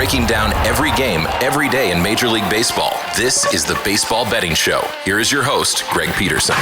breaking down every game, every day in Major League Baseball. This is the Baseball Betting Show. Here is your host, Greg Peterson.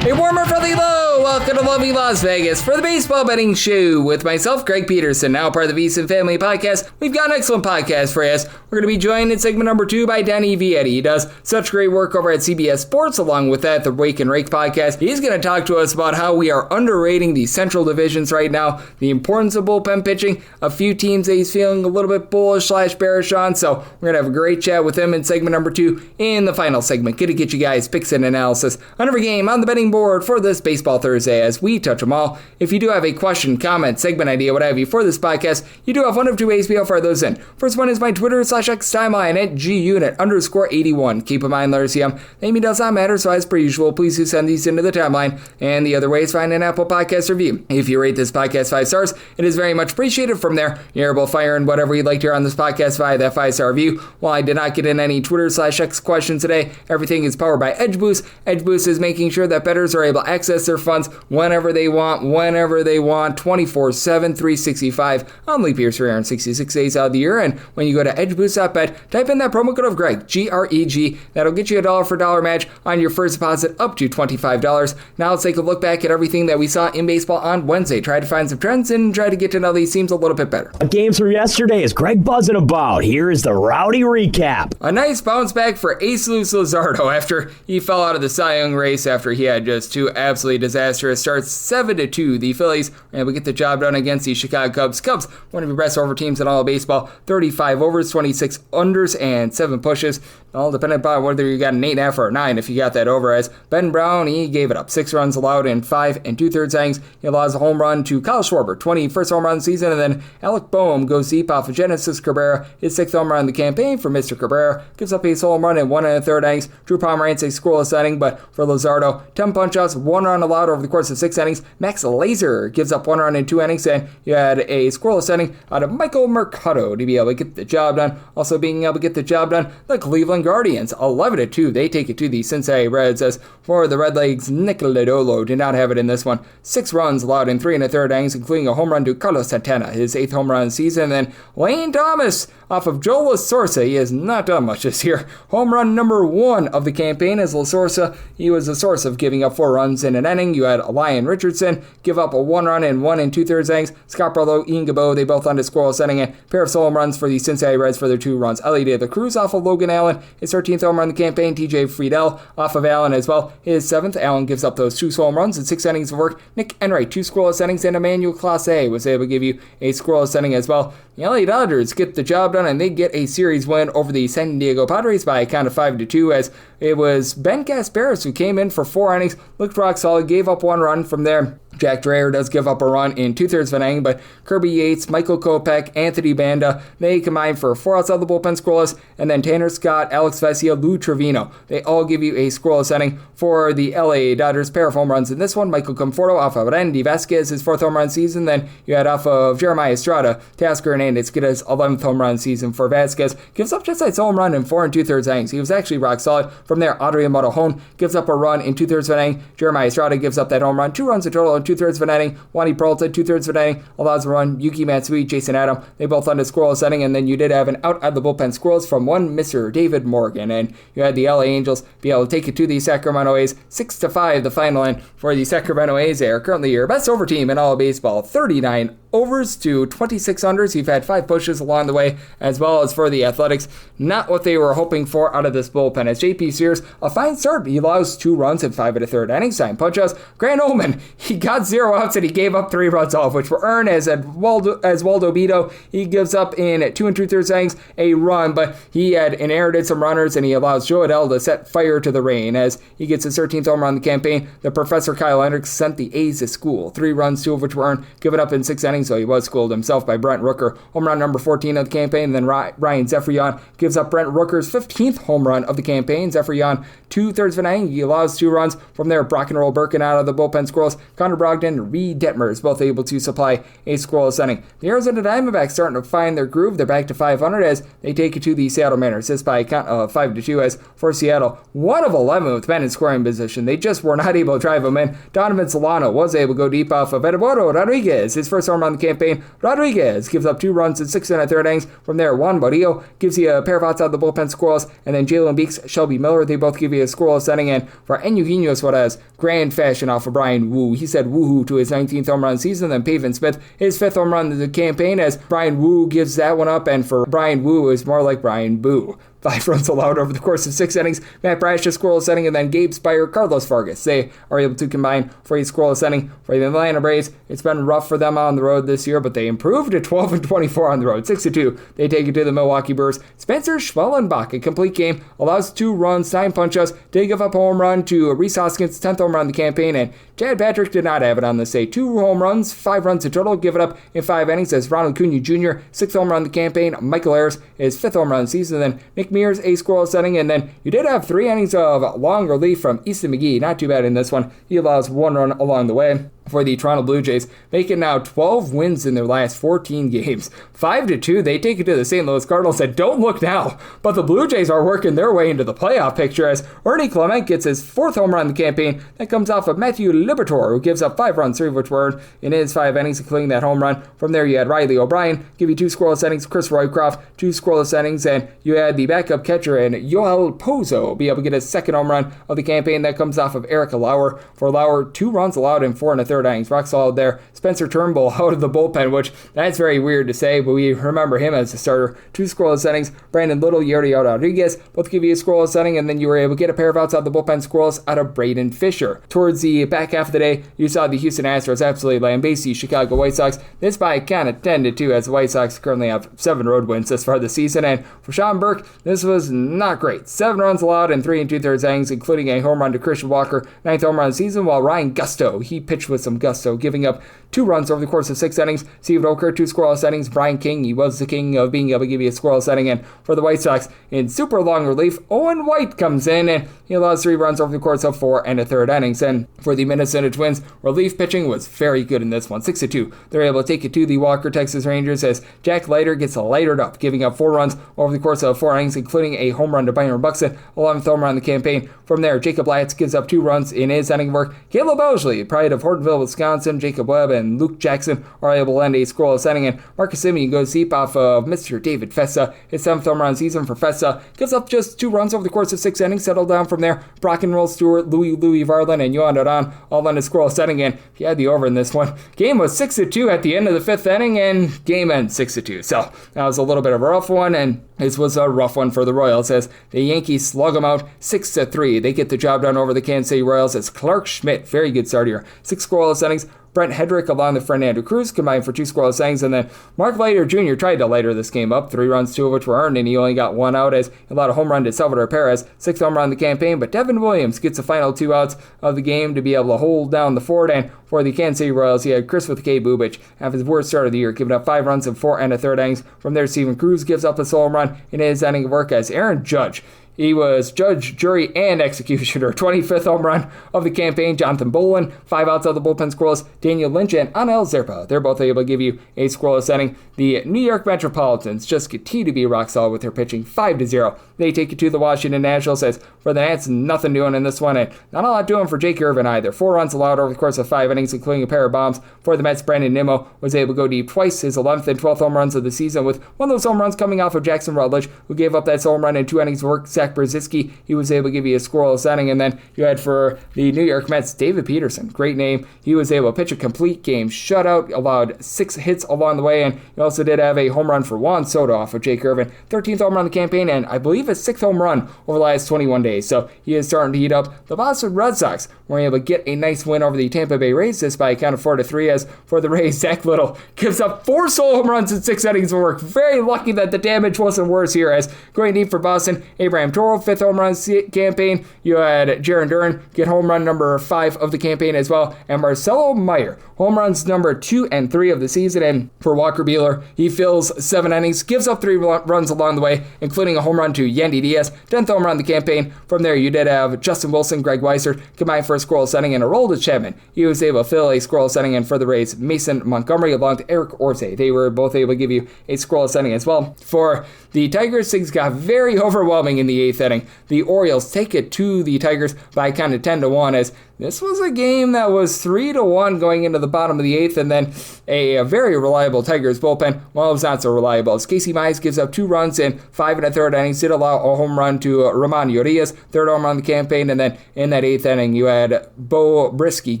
A warmer from the low. Welcome to lovely Las Vegas for the Baseball Betting Show with myself, Greg Peterson, now part of the VSiN Family Podcast. We've got an excellent podcast for you. We're going to be joined in segment number 2 by Danny Vietti. He does such great work over at CBS Sports. Along with that, the Wake And Rake Podcast. He's going to talk to us about how we are underrating the central divisions right now, the importance of bullpen pitching, a few teams that he's feeling a little bit bullish/bearish on. So we're going to have a great chat with him in segment number 2 in the final segment. Going to get you guys picks and analysis on every game on the betting board for this Baseball Thursday as we touch them all. If you do have a question, comment, segment idea, what have you for this podcast, you do have one of two ways to fire those in. First one is my Twitter/X timeline at gunit_81. Keep in mind, letters CM, name does not matter, so as per usual, please do send these into the timeline. And the other way is find an Apple Podcast review. If you rate this podcast 5 stars, it is very much appreciated. From there, you're able to fire in whatever you'd like to hear on this podcast via that 5-star review. While I did not get in any Twitter/X questions today, everything is powered by Edge Boost. Edge Boost is making sure that bettors are able to access their funds whenever they want, 24/7, 365 on leap years, 366 days out of the year. And when you go to edgeboost.bet, type in that promo code of Greg, G-R-E-G. That'll get you a dollar for dollar match on your first deposit up to $25. Now let's take a look back at everything that we saw in baseball on Wednesday. Try to find some trends and try to get to know these teams a little bit better. Games from yesterday is Greg buzzing about. Here is the rowdy recap. A nice bounce back for Ace Luis Luzardo after he fell out of the Cy Young race after he had just two absolutely disastrous starts. 7-2, the Phillies were able to get the job done against the Chicago Cubs. Cubs, one of your best over teams in all of baseball. 35 overs, 26 unders, and 7 pushes. All depending upon whether you got an 8.5 or a 9 if you got that over. As Ben Brown, he gave it up. 6 runs allowed in 5 2/3 innings. He allows a home run to Kyle Schwarber, 21st home run of the season, and then Alec Boehm goes deep off of Genesis Cabrera, his 6th home run in the campaign for Mr. Cabrera. Gives up a solo home run in 1 1/3 innings. Drew Pomeranz, a scoreless inning, but for Luzardo, 10 punch-outs, 1 run allowed over the course of 6 innings. Max Lazer gives up 1 run in 2 innings, and you had a scoreless inning out of Michael Mercado to be able to get the job done. Also being able to get the job done, the Cleveland Guardians, 11-2. They take it to the Cincinnati Reds. As for the Redlegs, Nick Lodolo did not have it in this one. 6 runs allowed in 3 1/3 innings, including a home run to Carlos Santana, his 8th home run of the season. And then Lane Thomas off of Joel La Sorsa. He has not done much this year. Home run number 1 of the campaign as La Sorsa. He was the source of giving up 4 runs in an inning. You had Lyon Richardson give up a 1 run in 1 2/3 innings. Scott Barlow, Ian Gabo, they both on the scoreless inning. And a pair of solo home runs for the Cincinnati Reds for their 2 runs. Ellie De La Cruz off of Logan Allen, his 13th home run in the campaign. TJ Friedel off of Allen as well, his 7th. Allen gives up those 2 solo home runs in 6 innings of work. Nick Enright, 2 scoreless innings, and Emmanuel Clase was able to give you a scoreless inning as well. The LA Dodgers get the job done, and they get a series win over the San Diego Padres by a count of 5-2, as it was Ben Gasparis who came in for 4 innings, looked rock solid, gave up 1 run from there. Jack Dreher does give up a run in 2/3 of an inning, but Kirby Yates, Michael Kopech, Anthony Banda, they combine for 4 outside the bullpen scoreless, and then Tanner Scott, Alex Vesia, Lou Trevino. They all give you a scoreless inning for the LA Dodgers. Pair of home runs in this one. Michael Conforto off of Randy Vasquez, his 4th home run season. Then you had off of Jeremiah Estrada, Tasker Hernandez get his 11th home run season for Vasquez. Gives up just a home run in 4 2/3 innings. He was actually rock solid. From there, Adrian Morejon gives up a run in 2/3 of an inning. Jeremiah Estrada gives up that home run. 2 runs in total in 2/3 of an inning. Wani Peralta, 2/3 of an inning, allows a run. Yuki Matsui, Jason Adam, they both on the scoreless inning, and then you did have an out of the bullpen scoreless from one Mr. David Morgan, and you had the LA Angels be able to take it to the Sacramento A's, 6-5 the final end for the Sacramento A's. They are currently your best over team in all of baseball, 39 overs to 26 unders. You've had 5 pushes along the way, as well as for the Athletics. Not what they were hoping for out of this bullpen. As JP Sears, a fine start. He allows 2 runs in 5 1/3 innings. Time punch-outs. Grant Ohlman, he got 0 outs and he gave up 3 runs off, which were earned as Waldo Beto. He gives up in 2 2/3 innings a run, but he had inherited some runners, and he allows Joe Adell to set fire to the rain as he gets his 13th home run in the campaign. The Professor Kyle Hendricks sent the A's to school. 3 runs, 2 of which were earned, given up in 6 innings. So he was schooled himself by Brent Rooker. Home run number 14 of the campaign. And then Ryan Zephyrion gives up Brent Rooker's 15th home run of the campaign. Zephyrion, 2/3 of an inning. He allows 2 runs. From there, Brock and Roll Birkin out of the bullpen scoreless. Connor Brogdon and Reed Detmers both able to supply a scoreless inning. The Arizona Diamondbacks starting to find their groove. They're back to 500 as they take it to the Seattle Mariners. This by a count of 5-2 as for Seattle, 1 of 11 with men in scoring position. They just were not able to drive them in. Donovan Solano was able to go deep off of Eduardo Rodriguez, his first home run run the campaign. Rodriguez gives up 2 runs in 6 1/3 innings. From there, Juan Murillo gives you a pair of outs out of the bullpen scoreless, and then Jalen Beeks, Shelby Miller, they both give you a scoreless inning. And for Eugenio Suarez, grand fashion off of Brian Wu. He said woohoo to his 19th home run season. Then Pavin Smith, his 5th home run of the campaign, as Brian Wu gives that one up. And for Brian Wu, it was more like Brian Boo. 5 runs allowed over the course of 6 innings. Matt Brash, a scoreless inning, and then Gabe Spire, Carlos Vargas. They are able to combine for a scoreless inning. For the Atlanta Braves, it's been rough for them on the road this year, but they improved to 12-24 on the road. 6-2, they take it to the Milwaukee Brewers. Spencer Schwellenbach, a complete game, allows 2 runs, 9 punch-outs, did give up a home run to Rhys Hoskins, 10th home run of the campaign, and Chad Patrick did not have it on this day. 2 home runs, 5 runs in total, give it up in 5 innings as Ronald Acuna Jr., 6th home run of the campaign. Michael Ayers, his 5th home run of the season. Then Nick Mears, a scoreless inning, and then you did have 3 innings of long relief from Easton McGee. Not too bad in this one. He allows 1 run along the way. For the Toronto Blue Jays, making now 12 wins in their last 14 games. 5-2, they take it to the St. Louis Cardinals, and don't look now, but the Blue Jays are working their way into the playoff picture as Ernie Clement gets his 4th home run in the campaign. That comes off of Matthew Liberatore, who gives up 5 runs, 3 of which were earned in his 5 innings, including that home run. From there, you had Riley O'Brien give you 2 scoreless innings, Chris Roycroft, 2 scoreless innings, and you had the backup catcher and Yoel Pozo be able to get his 2nd home run of the campaign. That comes off of Eric Lauer. For Lauer, 2 runs allowed in 4 1/3 innings. Rock solid there. Spencer Turnbull out of the bullpen, which that's very weird to say, but we remember him as a starter. 2 scoreless innings. Brandon Little, Yuri Rodriguez both give you a scoreless inning, and then you were able to get a pair of outs out of the bullpen scoreless out of Braden Fisher. Towards the back half of the day, you saw the Houston Astros absolutely lambaste the Chicago White Sox. This by kind of 10-2, as the White Sox currently have 7 road wins this far this season. And for Sean Burke, this was not great. 7 runs allowed in 3 2/3 innings, including a home run to Christian Walker, 9th home run of the season, while Ryan Gusto, he pitched with some gusto, giving up 2 runs over the course of 6 innings. Steve Oker, 2 scoreless innings. Brian King, he was the king of being able to give you a scoreless inning. And for the White Sox, in super long relief, Owen White comes in, and he allows 3 runs over the course of 4 1/3 innings. And for the Minnesota Twins, relief pitching was very good in this one. 6-2. They're able to take it to the Walker Texas Rangers as Jack Leiter gets lightered up, giving up 4 runs over the course of 4 innings, including a home run to Byron Buxton, 11th home run in the campaign. From there, Jacob Latz gives up 2 runs in his inning work. Caleb Osley, pride of Hortonville, Wisconsin, Jacob Webb, and Luke Jackson are able to end a scoreless inning, and Marcus Semien goes deep off of Mr. David Festa. His 7th home run season for Festa gives up just 2 runs over the course of 6 innings. Settled down from there. Brock and Roll Stewart, Louis Varlin, and Yohan Duran all in a scoreless inning, and if you had the over in this one, game was 6-2 at the end of the 5th inning, and game ends 6-2. So that was a little bit of a rough one, and this was a rough one for the Royals as the Yankees slug them out 6-3. They get the job done over the Kansas City Royals as Clark Schmidt, very good start here, 6 scoreless innings. Brent Hedrick along with Fernando Cruz combined for 2 scoreless innings, and then Mark Leiter Jr. tried to lighter this game up. 3 runs, 2 of which were earned, and he only got 1 out as he allowed a home run to Salvador Perez, 6th home run in the campaign, but Devin Williams gets the final 2 outs of the game to be able to hold down the fort. And for the Kansas City Royals, he had Chris with K. Bubich have his worst start of the year, giving up 5 runs in 4 1/3 innings. From there, Steven Cruz gives up a solo home run in his inning of work as Aaron Judge, he was judge, jury, and executioner. 25th home run of the campaign. Jonathan Bolin, 5 outs of the bullpen scoreless. Daniel Lynch and Anel Zerpa, they're both able to give you a scoreless inning. The New York Metropolitans just continue to be rock solid with their pitching. 5-0. They take it to the Washington Nationals as for the Nats, nothing doing in this one, and not a lot doing for Jake Irvin either. 4 runs allowed over the course of 5 innings, including a pair of bombs. For the Mets, Brandon Nimmo was able to go deep twice, his 11th and 12th home runs of the season, with one of those home runs coming off of Jackson Rutledge, who gave up that home run in 2 innings of work. Zach Brzezinski, he was able to give you a scoreless inning. And then you had for the New York Mets, David Peterson, great name. He was able to pitch a complete game shutout, allowed 6 hits along the way, and he also did have a home run for Juan Soto off of Jake Irvin. 13th home run of the campaign, and I believe a 6th home run over the last 21 days. So he is starting to heat up. The Boston Red Sox were able to get a nice win over the Tampa Bay Rays, this by a count of 4-3, as for the Rays, Zach Little gives up 4 solo home runs in 6 innings of work. Very lucky that the damage wasn't worse here, as going deep for Boston, Abraham Toro, 5th home run campaign. You had Jaron Duran get home run number 5 of the campaign as well, and Marcelo Meyer, home runs number 2 and 3 of the season. And for Walker Buehler, he fills 7 innings, gives up 3 runs along the way, including a home run to Yandy Diaz, 10th home run of the campaign. From there, you did have Justin Wilson, Greg Weissert combined for a scoreless inning, and Aroldis Chapman, he was able to fill a scoreless inning. And for the Rays, Mason Montgomery along with Eric Orze, they were both able to give you a scoreless inning as well. For the Tigers, things got very overwhelming in the the 8th inning. The Orioles take it to the Tigers by a count of 10-1, as this was a game that was 3-1 going into the bottom of the 8th, and then a very reliable Tigers bullpen, well, it was not so reliable, as Casey Mize gives up 2 runs in 5 1/3 innings, did allow a home run to Ramon Urias, 3rd home run of the campaign, and then in that 8th inning, you had Bo Brisky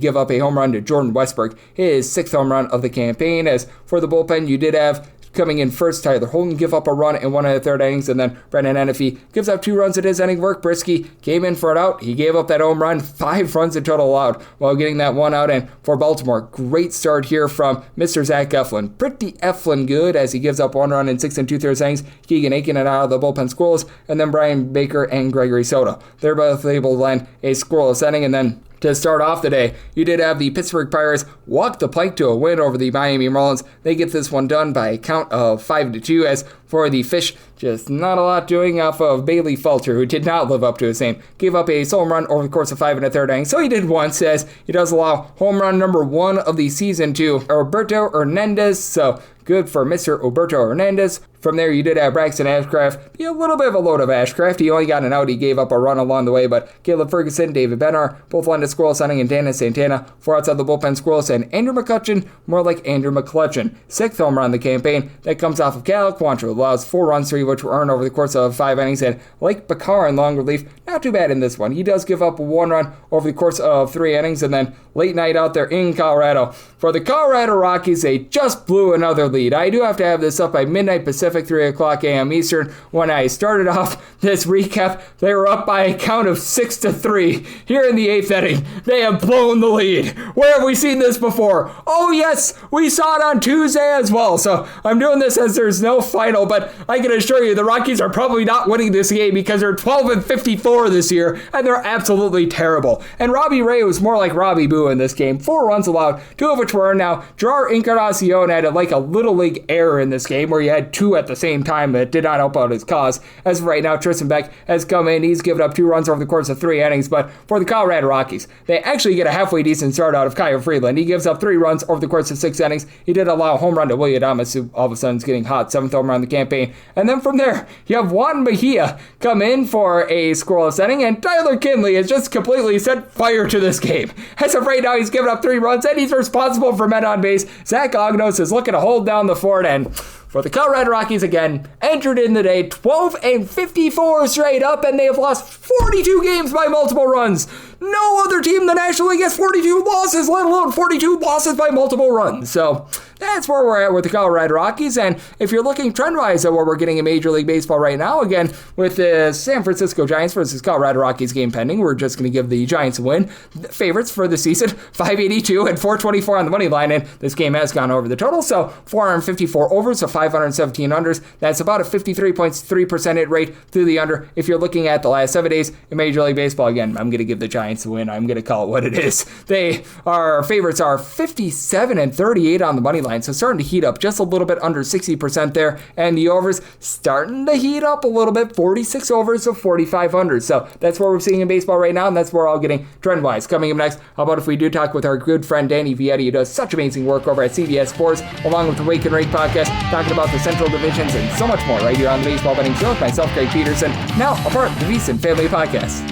give up a home run to Jordan Westburg, his 6th home run of the campaign. As for the bullpen, you did have coming in first, Tyler Holton give up a run in 1 1/3 innings, and then Brendan Hennefy gives up 2 runs at his inning work. Brisky came in for an out. He gave up that home run, 5 runs in total allowed while getting that 1 out. And for Baltimore, great start here from Mr. Zach Eflin. Pretty Eflin good, as he gives up 1 run in 6 2/3 innings. Keegan Aiken and out of the bullpen scoreless, and then Brian Baker and Gregory Soto. They're both able to land a scoreless inning, and then to start off the day, you did have the Pittsburgh Pirates walk the plank to a win over the Miami Marlins. They get this one done by a count of 5-2, as for the Fish, just not a lot doing off of Bailey Falter, who did not live up to his name. Gave up a solo run over the course of 5 1/3 innings, so he did once, as he does allow home run number 1 of the season to Roberto Hernandez, so good for Mr. Roberto Hernandez. From there, you did have Braxton Ashcraft be a little bit of a load of Ashcraft. He only got an out. He gave up a run along the way, but Caleb Ferguson, David Bennar, both landed scoreless inning, and Dana Santana, 4 outside the bullpen scoreless, and Andrew McCutcheon, more like Andrew McClutcheon, 6th home run of the campaign. That comes off of Cal Quantrill, allows 4 runs, 3 of which were earned over the course of 5 innings, and Blake Bakar in long relief, not too bad in this one. He does give up 1 run over the course of 3 innings, and then late night out there in Colorado. For the Colorado Rockies, they just blew another lead. I do have to have this up by midnight Pacific, 3 o'clock a.m. Eastern. When I started off this recap, they were up by a count of 6-3 here in the 8th inning. They have blown the lead. Where have we seen this before? Oh yes, we saw it on Tuesday as well. So I'm doing this as there's no final, but I can assure you the Rockies are probably not winning this game, because they're 12-54 this year, and they're absolutely terrible. And Robbie Ray was more like Robbie Boo in this game. 4 runs allowed, 2 of which were earned. Now, Gerard Encarnacion had a little league error in this game where you had 2 at the same time that did not help out his cause. As of right now, Tristan Beck has come in. He's given up 2 runs over the course of 3 innings, but for the Colorado Rockies, they actually get a halfway decent start out of Kyle Freeland. He gives up 3 runs over the course of 6 innings. He did allow a home run to William Adames, who all of a sudden is getting hot, 7th home run of the campaign. And then from there, you have Juan Mejia come in for a scoreless inning, and Tyler Kinley has just completely set fire to this game. As of right now, he's given up 3 runs, and he's responsible for men on base. Zach Ognos is looking to hold down the fort, and for the Colorado Rockies, again, entered in the day 12-54 straight up, and they have lost 42 games by multiple runs. No other team in the National League has 42 losses, let alone 42 losses by multiple runs. So that's where we're at with the Colorado Rockies. And if you're looking trend-wise at where we're getting in Major League Baseball right now, again, with the San Francisco Giants versus Colorado Rockies game pending, we're just going to give the Giants a win. Favorites for the season, 582 and 424 on the money line, and this game has gone over the total, so 454 overs, so 517 unders. That's about a 53.3% hit rate through the under. If you're looking at the last 7 days in Major League Baseball, again, I'm going to give the Giants a win. I'm going to call it what it is. Favorites are 57 and 38 on the money line, so starting to heat up just a little bit under 60% there, and the overs starting to heat up a little bit, 46 overs to 45 unders. So that's what we're seeing in baseball right now, and that's where we're all getting trend-wise. Coming up next, how about if we do talk with our good friend Danny Vietti, who does such amazing work over at CBS Sports, along with the Wake And Rake Podcast, talking about the Central Divisions and so much more right here on the Baseball Betting Show with myself, Greg Peterson, now a part of the VSiN Family Podcast.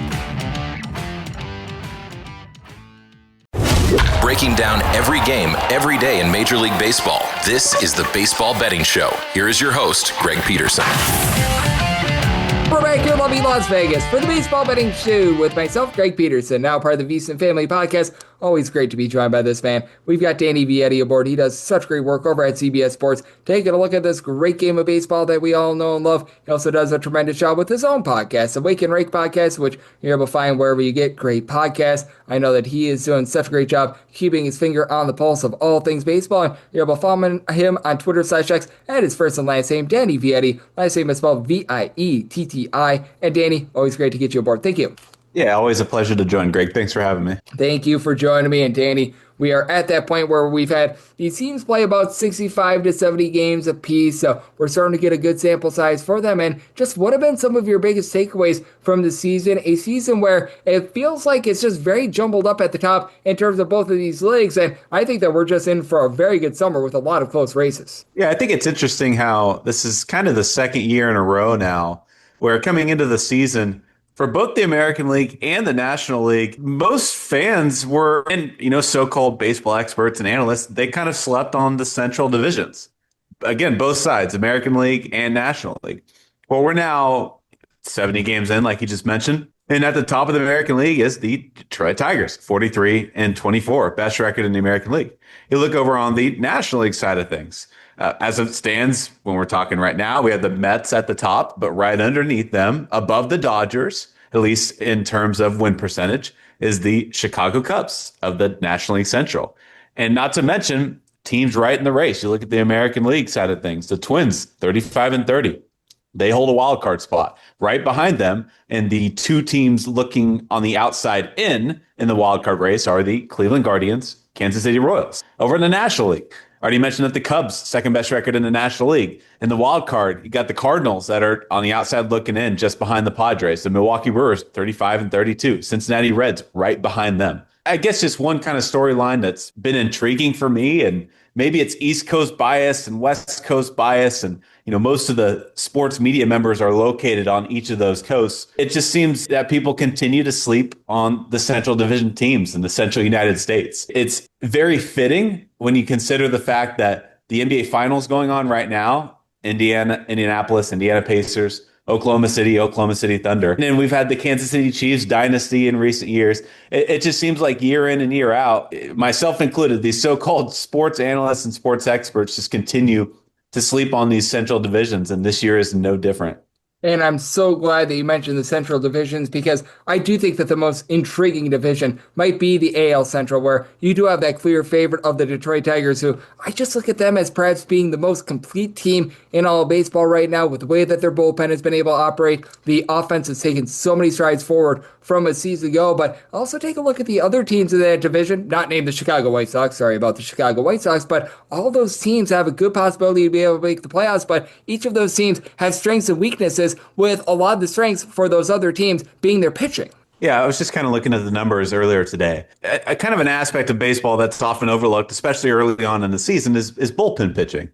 Breaking down every game, every day in Major League Baseball. This is the Baseball Betting Show. Here is your host, Greg Peterson. We're back here in lovely Las Vegas for the Baseball Betting Show with myself, Greg Peterson, now part of the VSiN Family Podcast. Always great to be joined by this man. We've got Danny Vietti aboard. He does such great work over at CBS Sports, taking a look at this great game of baseball that we all know and love. He also does a tremendous job with his own podcast, the Wake And Rake Podcast, which you're able to find wherever you get great podcasts. I know that he is doing such a great job keeping his finger on the pulse of all things baseball, and you're able to follow him on Twitter/X at his first and last name, Danny Vietti. Last name is spelled Vietti. And Danny, always great to get you aboard. Thank you. Yeah, always a pleasure to join, Greg. Thanks for having me. Thank you for joining me. And Danny, we are at that point where we've had these teams play about 65 to 70 games apiece, so we're starting to get a good sample size for them. And just what have been some of your biggest takeaways from the season? A season where it feels like it's just very jumbled up at the top in terms of both of these leagues, and I think that we're just in for a very good summer with a lot of close races. Yeah, I think it's interesting how this is kind of the second year in a row now where coming into the season, for both the American League and the National League, most fans were, and so-called baseball experts and analysts, they kind of slept on the central divisions. Again, both sides, American League and National League. Well, we're now 70 games in, like you just mentioned. And at the top of the American League is the Detroit Tigers, 43-24, best record in the American League. You look over on the National League side of things. As it stands, when we're talking right now, we have the Mets at the top, but right underneath them, above the Dodgers, at least in terms of win percentage, is the Chicago Cubs of the National League Central. And not to mention teams right in the race. You look at the American League side of things, the Twins, 35-30. They hold a wild card spot. Right behind them, and the two teams looking on the outside in the wild card race are the Cleveland Guardians, Kansas City Royals. Over in the National League, I already mentioned that the Cubs, second best record in the National League. In the wild card, you got the Cardinals that are on the outside looking in just behind the Padres. The Milwaukee Brewers, 35-32. Cincinnati Reds, right behind them. I guess just one kind of storyline that's been intriguing for me, and maybe it's East Coast bias and West Coast bias, and most of the sports media members are located on each of those coasts. It just seems that people continue to sleep on the Central Division teams in the Central United States. It's very fitting when you consider the fact that the NBA Finals going on right now, Indianapolis, Indiana Pacers, Oklahoma City Thunder. And then we've had the Kansas City Chiefs dynasty in recent years. It just seems like year in and year out, myself included, these so-called sports analysts and sports experts just continue to sleep on these central divisions, and this year is no different. And I'm so glad that you mentioned the Central Divisions, because I do think that the most intriguing division might be the AL Central, where you do have that clear favorite of the Detroit Tigers, who I just look at them as perhaps being the most complete team in all of baseball right now, with the way that their bullpen has been able to operate. The offense has taken so many strides forward from a season ago, but also take a look at the other teams in that division, not named the Chicago White Sox, sorry about the Chicago White Sox, but all those teams have a good possibility to be able to make the playoffs, but each of those teams have strengths and weaknesses, with a lot of the strengths for those other teams being their pitching. Yeah, I was just kind of looking at the numbers earlier today. A kind of an aspect of baseball that's often overlooked, especially early on in the season, is bullpen pitching.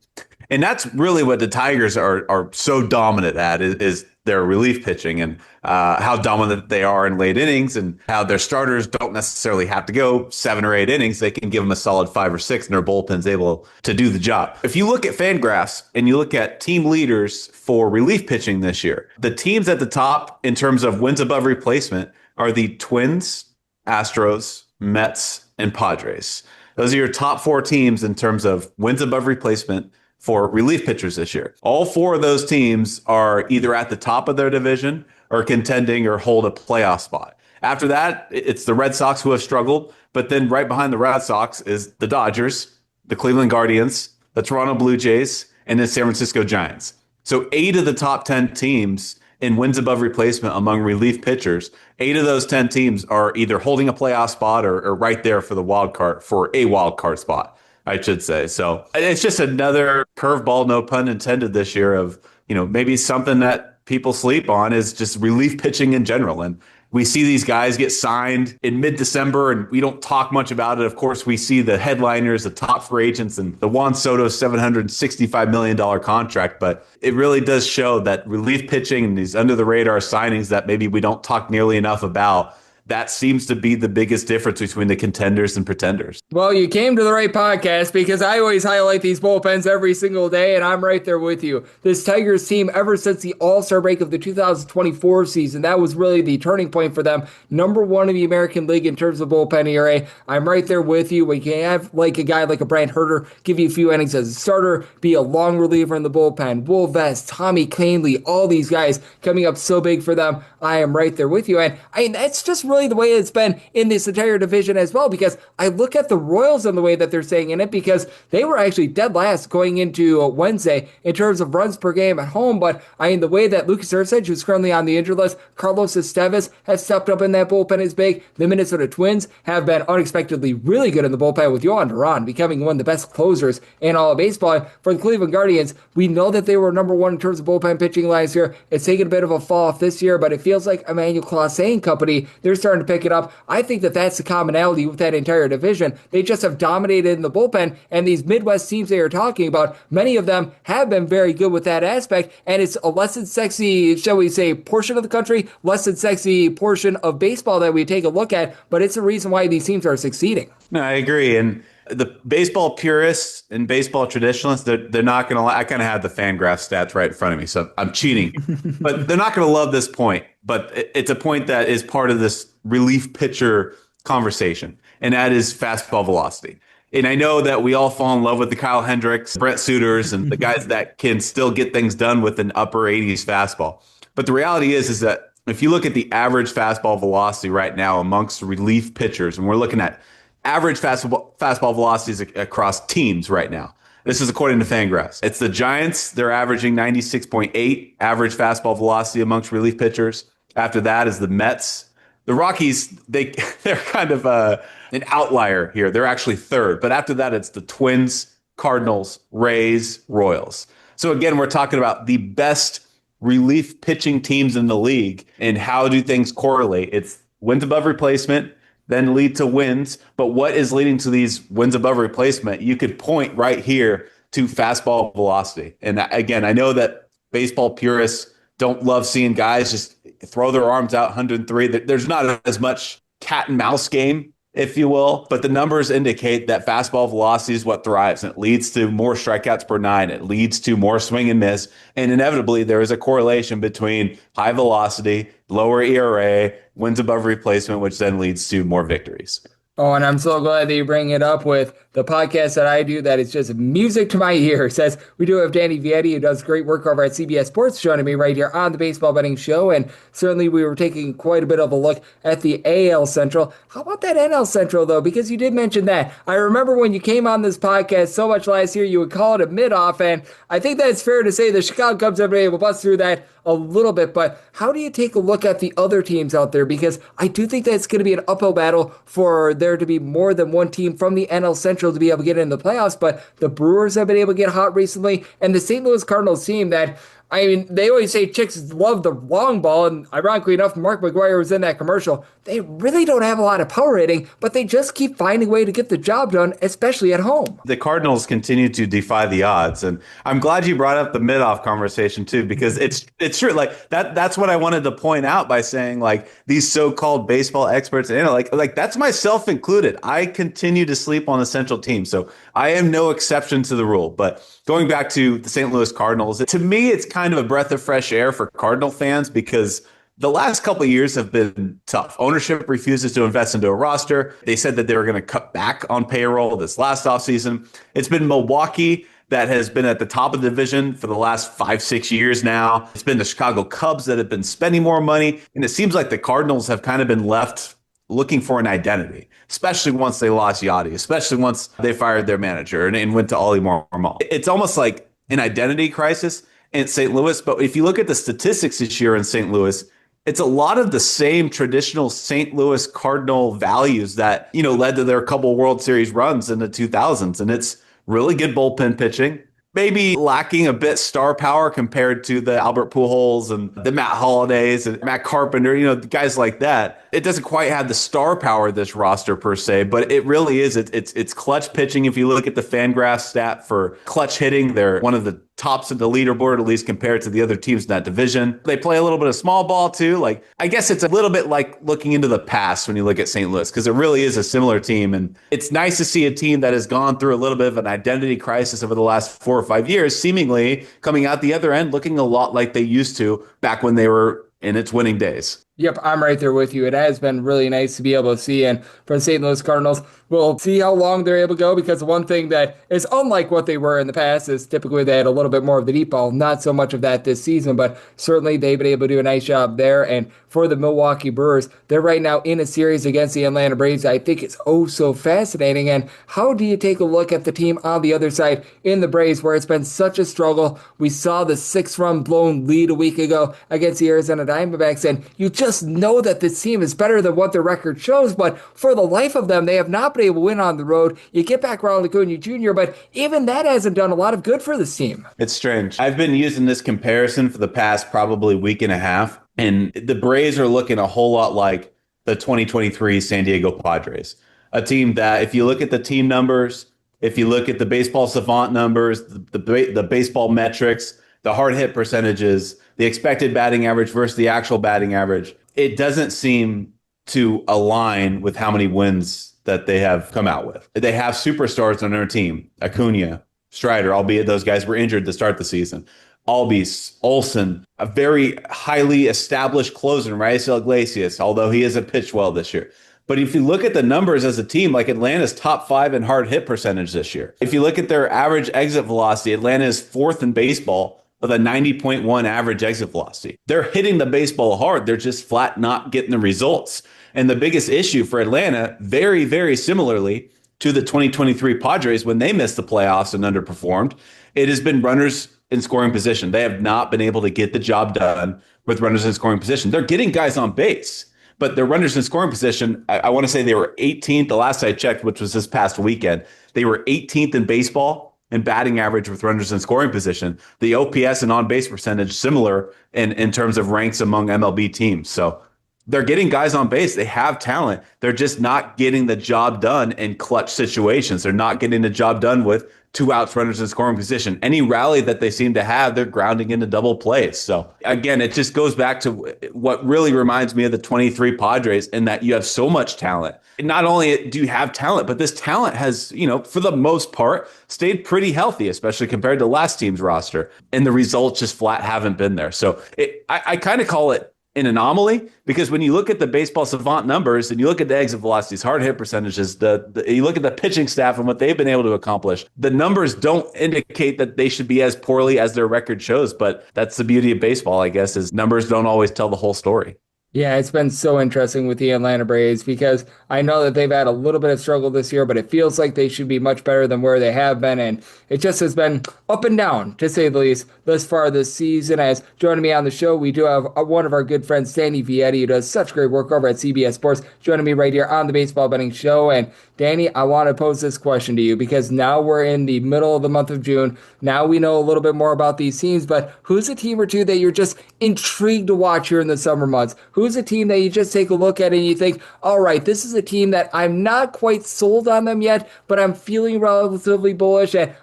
And that's really what the Tigers are so dominant at, is their relief pitching, and how dominant they are in late innings, and how their starters don't necessarily have to go 7 or 8 innings. They can give them a solid 5 or 6, and their bullpen's able to do the job. If you look at Fangraphs and you look at team leaders for relief pitching this year, the teams at the top in terms of wins above replacement are the Twins, Astros, Mets, and Padres. Those are your top 4 teams in terms of wins above replacement for relief pitchers this year. All 4 of those teams are either at the top of their division or contending or hold a playoff spot. After that, it's the Red Sox, who have struggled, but then right behind the Red Sox is the Dodgers, the Cleveland Guardians, the Toronto Blue Jays, and the San Francisco Giants. So 8 of the top 10 teams in wins above replacement among relief pitchers, 8 of those 10 teams are either holding a playoff spot or right there for a wild card spot, I should say. So it's just another curveball, no pun intended, this year of, maybe something that people sleep on is just relief pitching in general. And we see these guys get signed in mid-December, and we don't talk much about it. Of course, we see the headliners, the top free agents, and the Juan Soto $765 million contract. But it really does show that relief pitching and these under-the-radar signings that maybe we don't talk nearly enough about, that seems to be the biggest difference between the contenders and pretenders. Well, you came to the right podcast, because I always highlight these bullpens every single day, and I'm right there with you. This Tigers team, ever since the All-Star break of the 2024 season, that was really the turning point for them. Number 1 in the American League in terms of bullpen ERA. I'm right there with you. We can have like a guy like a Brant Herter give you a few innings as a starter, be a long reliever in the bullpen. Will Vest, Tommy Kahnle, all these guys coming up so big for them. I am right there with you, and that's just really the way it's been in this entire division as well, because I look at the Royals and the way that they're staying in it, because they were actually dead last going into Wednesday in terms of runs per game at home, but the way that Lucas Erceg, who's currently on the injured list, Carlos Estevez has stepped up in that bullpen is big. The Minnesota Twins have been unexpectedly really good in the bullpen, with Yohan Duran becoming one of the best closers in all of baseball. And for the Cleveland Guardians, we know that they were number 1 in terms of bullpen pitching last year. It's taken a bit of a fall off this year, but it feels like Emmanuel Clase and company, they're starting to pick it up. I think that that's the commonality with that entire division. They just have dominated in the bullpen, and these Midwest teams they are talking about, many of them have been very good with that aspect, and it's a less than sexy, shall we say, portion of the country, less than sexy portion of baseball that we take a look at, but it's the reason why these teams are succeeding. No, I agree. And the baseball purists and baseball traditionalists, they're not going to, I kind of had the Fangraph stats right in front of me, so I'm cheating. But they're not going to love this point. But it's a point that is part of this relief pitcher conversation, and that is fastball velocity. And I know that we all fall in love with the Kyle Hendricks, Brent Suters, and the guys that can still get things done with an upper 80s fastball. But the reality is that if you look at the average fastball velocity right now amongst relief pitchers, and we're looking at average fastball velocities across teams right now. This is according to Fangraphs. It's the Giants. They're averaging 96.8 average fastball velocity amongst relief pitchers. After that is the Mets. The Rockies, they're kind of an outlier here. They're actually third. But after that, it's the Twins, Cardinals, Rays, Royals. So again, we're talking about the best relief pitching teams in the league. And how do things correlate? It's wins above replacement, then lead to wins. But what is leading to these wins above replacement? You could point right here to fastball velocity. And again, I know that baseball purists don't love seeing guys just throw their arms out 103. There's not as much cat and mouse game, if you will, but the numbers indicate that fastball velocity is what thrives, and it leads to more strikeouts per nine. It leads to more swing and miss. And inevitably, there is a correlation between high velocity, lower ERA, wins above replacement, which then leads to more victories. Oh, and I'm so glad that you bring it up with the podcast that I do. That is just music to my ears. As we do have Danny Vietti, who does great work over at CBS Sports, joining me right here on the Baseball Betting Show. And certainly we were taking quite a bit of a look at the AL Central. How about that NL Central, though? Because you did mention that. I remember when you came on this podcast so much last year, you would call it a mid-off. And I think that it's fair to say the Chicago Cubs have been able to bust through that a little bit. But how do you take a look at the other teams out there? Because I do think that it's going to be an uphill battle for there to be more than one team from the NL Central to be able to get into the playoffs. But the Brewers have been able to get hot recently, and the St. Louis Cardinals team that, I mean, they always say chicks love the long ball, and ironically enough, Mark McGwire was in that commercial. They really don't have a lot of power rating, but they just keep finding a way to get the job done, especially at home. The Cardinals continue to defy the odds, and I'm glad you brought up the mid-off conversation too, because it's true. Like that's what I wanted to point out by saying, like, these so-called baseball experts, and like that's myself included. I continue to sleep on the Central team, so I am no exception to the rule. But going back to the St. Louis Cardinals, to me, it's kind of a breath of fresh air for Cardinal fans because the last couple of years have been tough. Ownership refuses to invest into a roster. They said that they were going to cut back on payroll this last offseason. It's been Milwaukee that has been at the top of the division for the last 5-6 years now. It's been the Chicago Cubs that have been spending more money. And it seems like the Cardinals have kind of been left looking for an identity, especially once they lost Yachty, especially once they fired their manager and went to Ollie Marmol. It's almost like an identity crisis in St. Louis. But if you look at the statistics this year in St. Louis, it's a lot of the same traditional St. Louis Cardinal values that, led to their couple World Series runs in the 2000s. And it's really good bullpen pitching, maybe lacking a bit star power compared to the Albert Pujols and the Matt Hollidays and Matt Carpenter, guys like that. It doesn't quite have the star power of this roster per se, but it really is. It's clutch pitching. If you look at the Fangraphs stat for clutch hitting, they're one of the tops of the leaderboard, at least compared to the other teams in that division. They play a little bit of small ball too. Like, I guess it's a little bit like looking into the past when you look at St. Louis, because it really is a similar team. And it's nice to see a team that has gone through a little bit of an identity crisis over the last 4 or 5 years, seemingly coming out the other end looking a lot like they used to back when they were in its winning days. Yep, I'm right there with you. It has been really nice to be able to see. And for the St. Louis Cardinals, we'll see how long they're able to go, because the one thing that is unlike what they were in the past is typically they had a little bit more of the deep ball. Not so much of that this season, but certainly they've been able to do a nice job there. And for the Milwaukee Brewers, they're right now in a series against the Atlanta Braves. I think it's oh so fascinating. And how do you take a look at the team on the other side in the Braves, where it's been such a struggle? We saw the 6-run blown lead a week ago against the Arizona Diamondbacks, and you just know that this team is better than what their record shows, but for the life of them, they have not been able to win on the road. You get back Ronald Acuna Jr., but even that hasn't done a lot of good for this team. It's strange. I've been using this comparison for the past probably week and a half, and the Braves are looking a whole lot like the 2023 San Diego Padres, a team that, if you look at the team numbers, if you look at the baseball savant numbers, the baseball metrics, the hard hit percentages, the expected batting average versus the actual batting average, it doesn't seem to align with how many wins that they have come out with. They have superstars on their team, Acuna, Strider, albeit those guys were injured to start the season. Albies, Olsen, a very highly established closer, Raisel Iglesias, although he hasn't pitched well this year. But if you look at the numbers as a team, like Atlanta's top 5 in hard hit percentage this year. If you look at their average exit velocity, Atlanta is 4th in baseball with a 90.1 average exit velocity. They're hitting the baseball hard. They're just flat not getting the results. And the biggest issue for Atlanta, very, very similarly to the 2023 Padres when they missed the playoffs and underperformed, it has been runners in scoring position. They have not been able to get the job done with runners in scoring position. They're getting guys on base, but their runners in scoring position, I want to say they were 18th the last I checked, which was this past weekend. They were 18th in baseball in batting average with runners in scoring position. The OPS and on-base percentage similar in terms of ranks among MLB teams. So they're getting guys on base. They have talent. They're just not getting the job done in clutch situations. They're not getting the job done with 2 outs, runners in scoring position. Any rally that they seem to have, they're grounding into double plays. So again, it just goes back to what really reminds me of the 23 Padres in that you have so much talent. Not only do you have talent, but this talent has, for the most part, stayed pretty healthy, especially compared to last team's roster. And the results just flat haven't been there. So I kind of call it an anomaly, because when you look at the baseball savant numbers and you look at the exit velocities, hard hit percentages, you look at the pitching staff and what they've been able to accomplish, the numbers don't indicate that they should be as poorly as their record shows. But that's the beauty of baseball, I guess, is numbers don't always tell the whole story. Yeah, it's been so interesting with the Atlanta Braves because I know that they've had a little bit of struggle this year, but it feels like they should be much better than where they have been. And it just has been up and down, to say the least, thus far this season. As joining me on the show, we do have one of our good friends, Danny Vietti, who does such great work over at CBS Sports, joining me right here on the Baseball Betting Show. And Danny, I want to pose this question to you because now we're in the middle of the month of June. Now we know a little bit more about these teams, but who's a team or two that you're just intrigued to watch here in the summer months? Who's a team that you just take a look at and you think, all right, this is a team that I'm not quite sold on them yet, but I'm feeling relatively bullish. And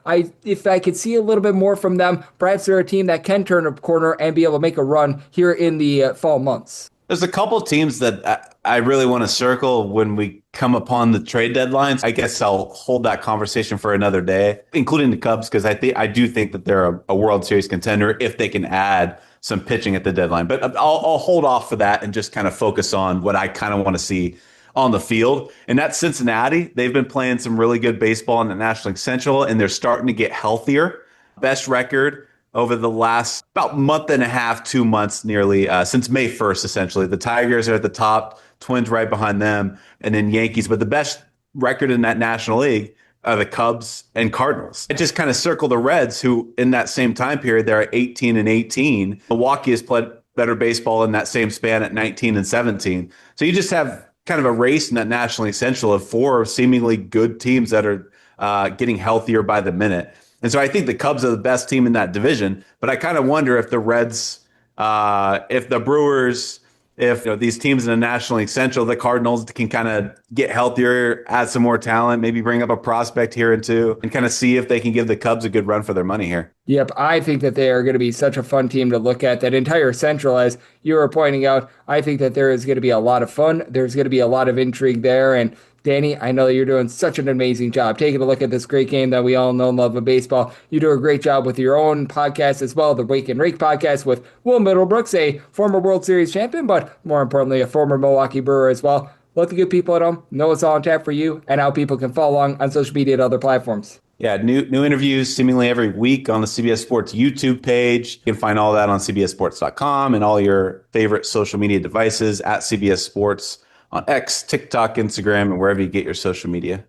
if I could see a little bit more from them, perhaps they're a team that can turn a corner and be able to make a run here in the fall months. There's a couple of teams that I really want to circle when we come upon the trade deadlines. I guess I'll hold that conversation for another day, including the Cubs, because I do think that they're a World Series contender if they can add some pitching at the deadline. But I'll hold off for that and just kind of focus on what I kind of want to see on the field. And that's Cincinnati. They've been playing some really good baseball in the National League Central, and they're starting to get healthier. Best record over the last about month and a half, 2 months nearly, since May 1st, essentially. The Tigers are at the top, Twins right behind them, and then Yankees. But the best record in that National League are the Cubs and Cardinals. I just kind of circle the Reds, who in that same time period, they're at 18-18. Milwaukee has played better baseball in that same span at 19-17. So you just have kind of a race in that National League Central of 4 seemingly good teams that are getting healthier by the minute. And so I think the Cubs are the best team in that division, but I kind of wonder if the Reds, if the Brewers, if these teams in the National League Central, the Cardinals can kind of get healthier, add some more talent, maybe bring up a prospect here and two, and kind of see if they can give the Cubs a good run for their money here. Yep, I think that they are going to be such a fun team to look at. That entire Central, as you were pointing out, I think that there is going to be a lot of fun. There's going to be a lot of intrigue there, and Danny, I know that you're doing such an amazing job taking a look at this great game that we all know and love of baseball. You do a great job with your own podcast as well, the Wake And Rake Podcast with Will Middlebrooks, a former World Series champion, but more importantly, a former Milwaukee Brewer as well. Let the good people at home know it's all on tap for you and how people can follow along on social media and other platforms. Yeah, new interviews seemingly every week on the CBS Sports YouTube page. You can find all that on cbssports.com and all your favorite social media devices at CBS Sports on X, TikTok, Instagram, and wherever you get your social media.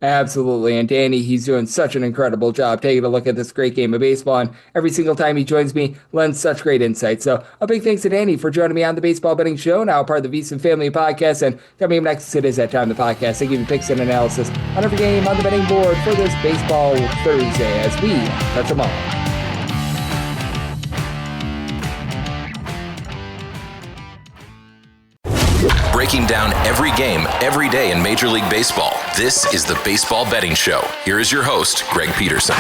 Absolutely. And Danny, he's doing such an incredible job taking a look at this great game of baseball. And every single time he joins me, lends such great insight. So a big thanks to Danny for joining me on the Baseball Betting Show, now part of the VSiN Family Podcast. And coming up next, it is that time of the podcast. I give you picks and analysis on every game on the betting board for this Baseball Thursday as we touch them all. breaking down every game, every day in Major League Baseball. This is the Baseball Betting Show. Here is your host, Greg Peterson.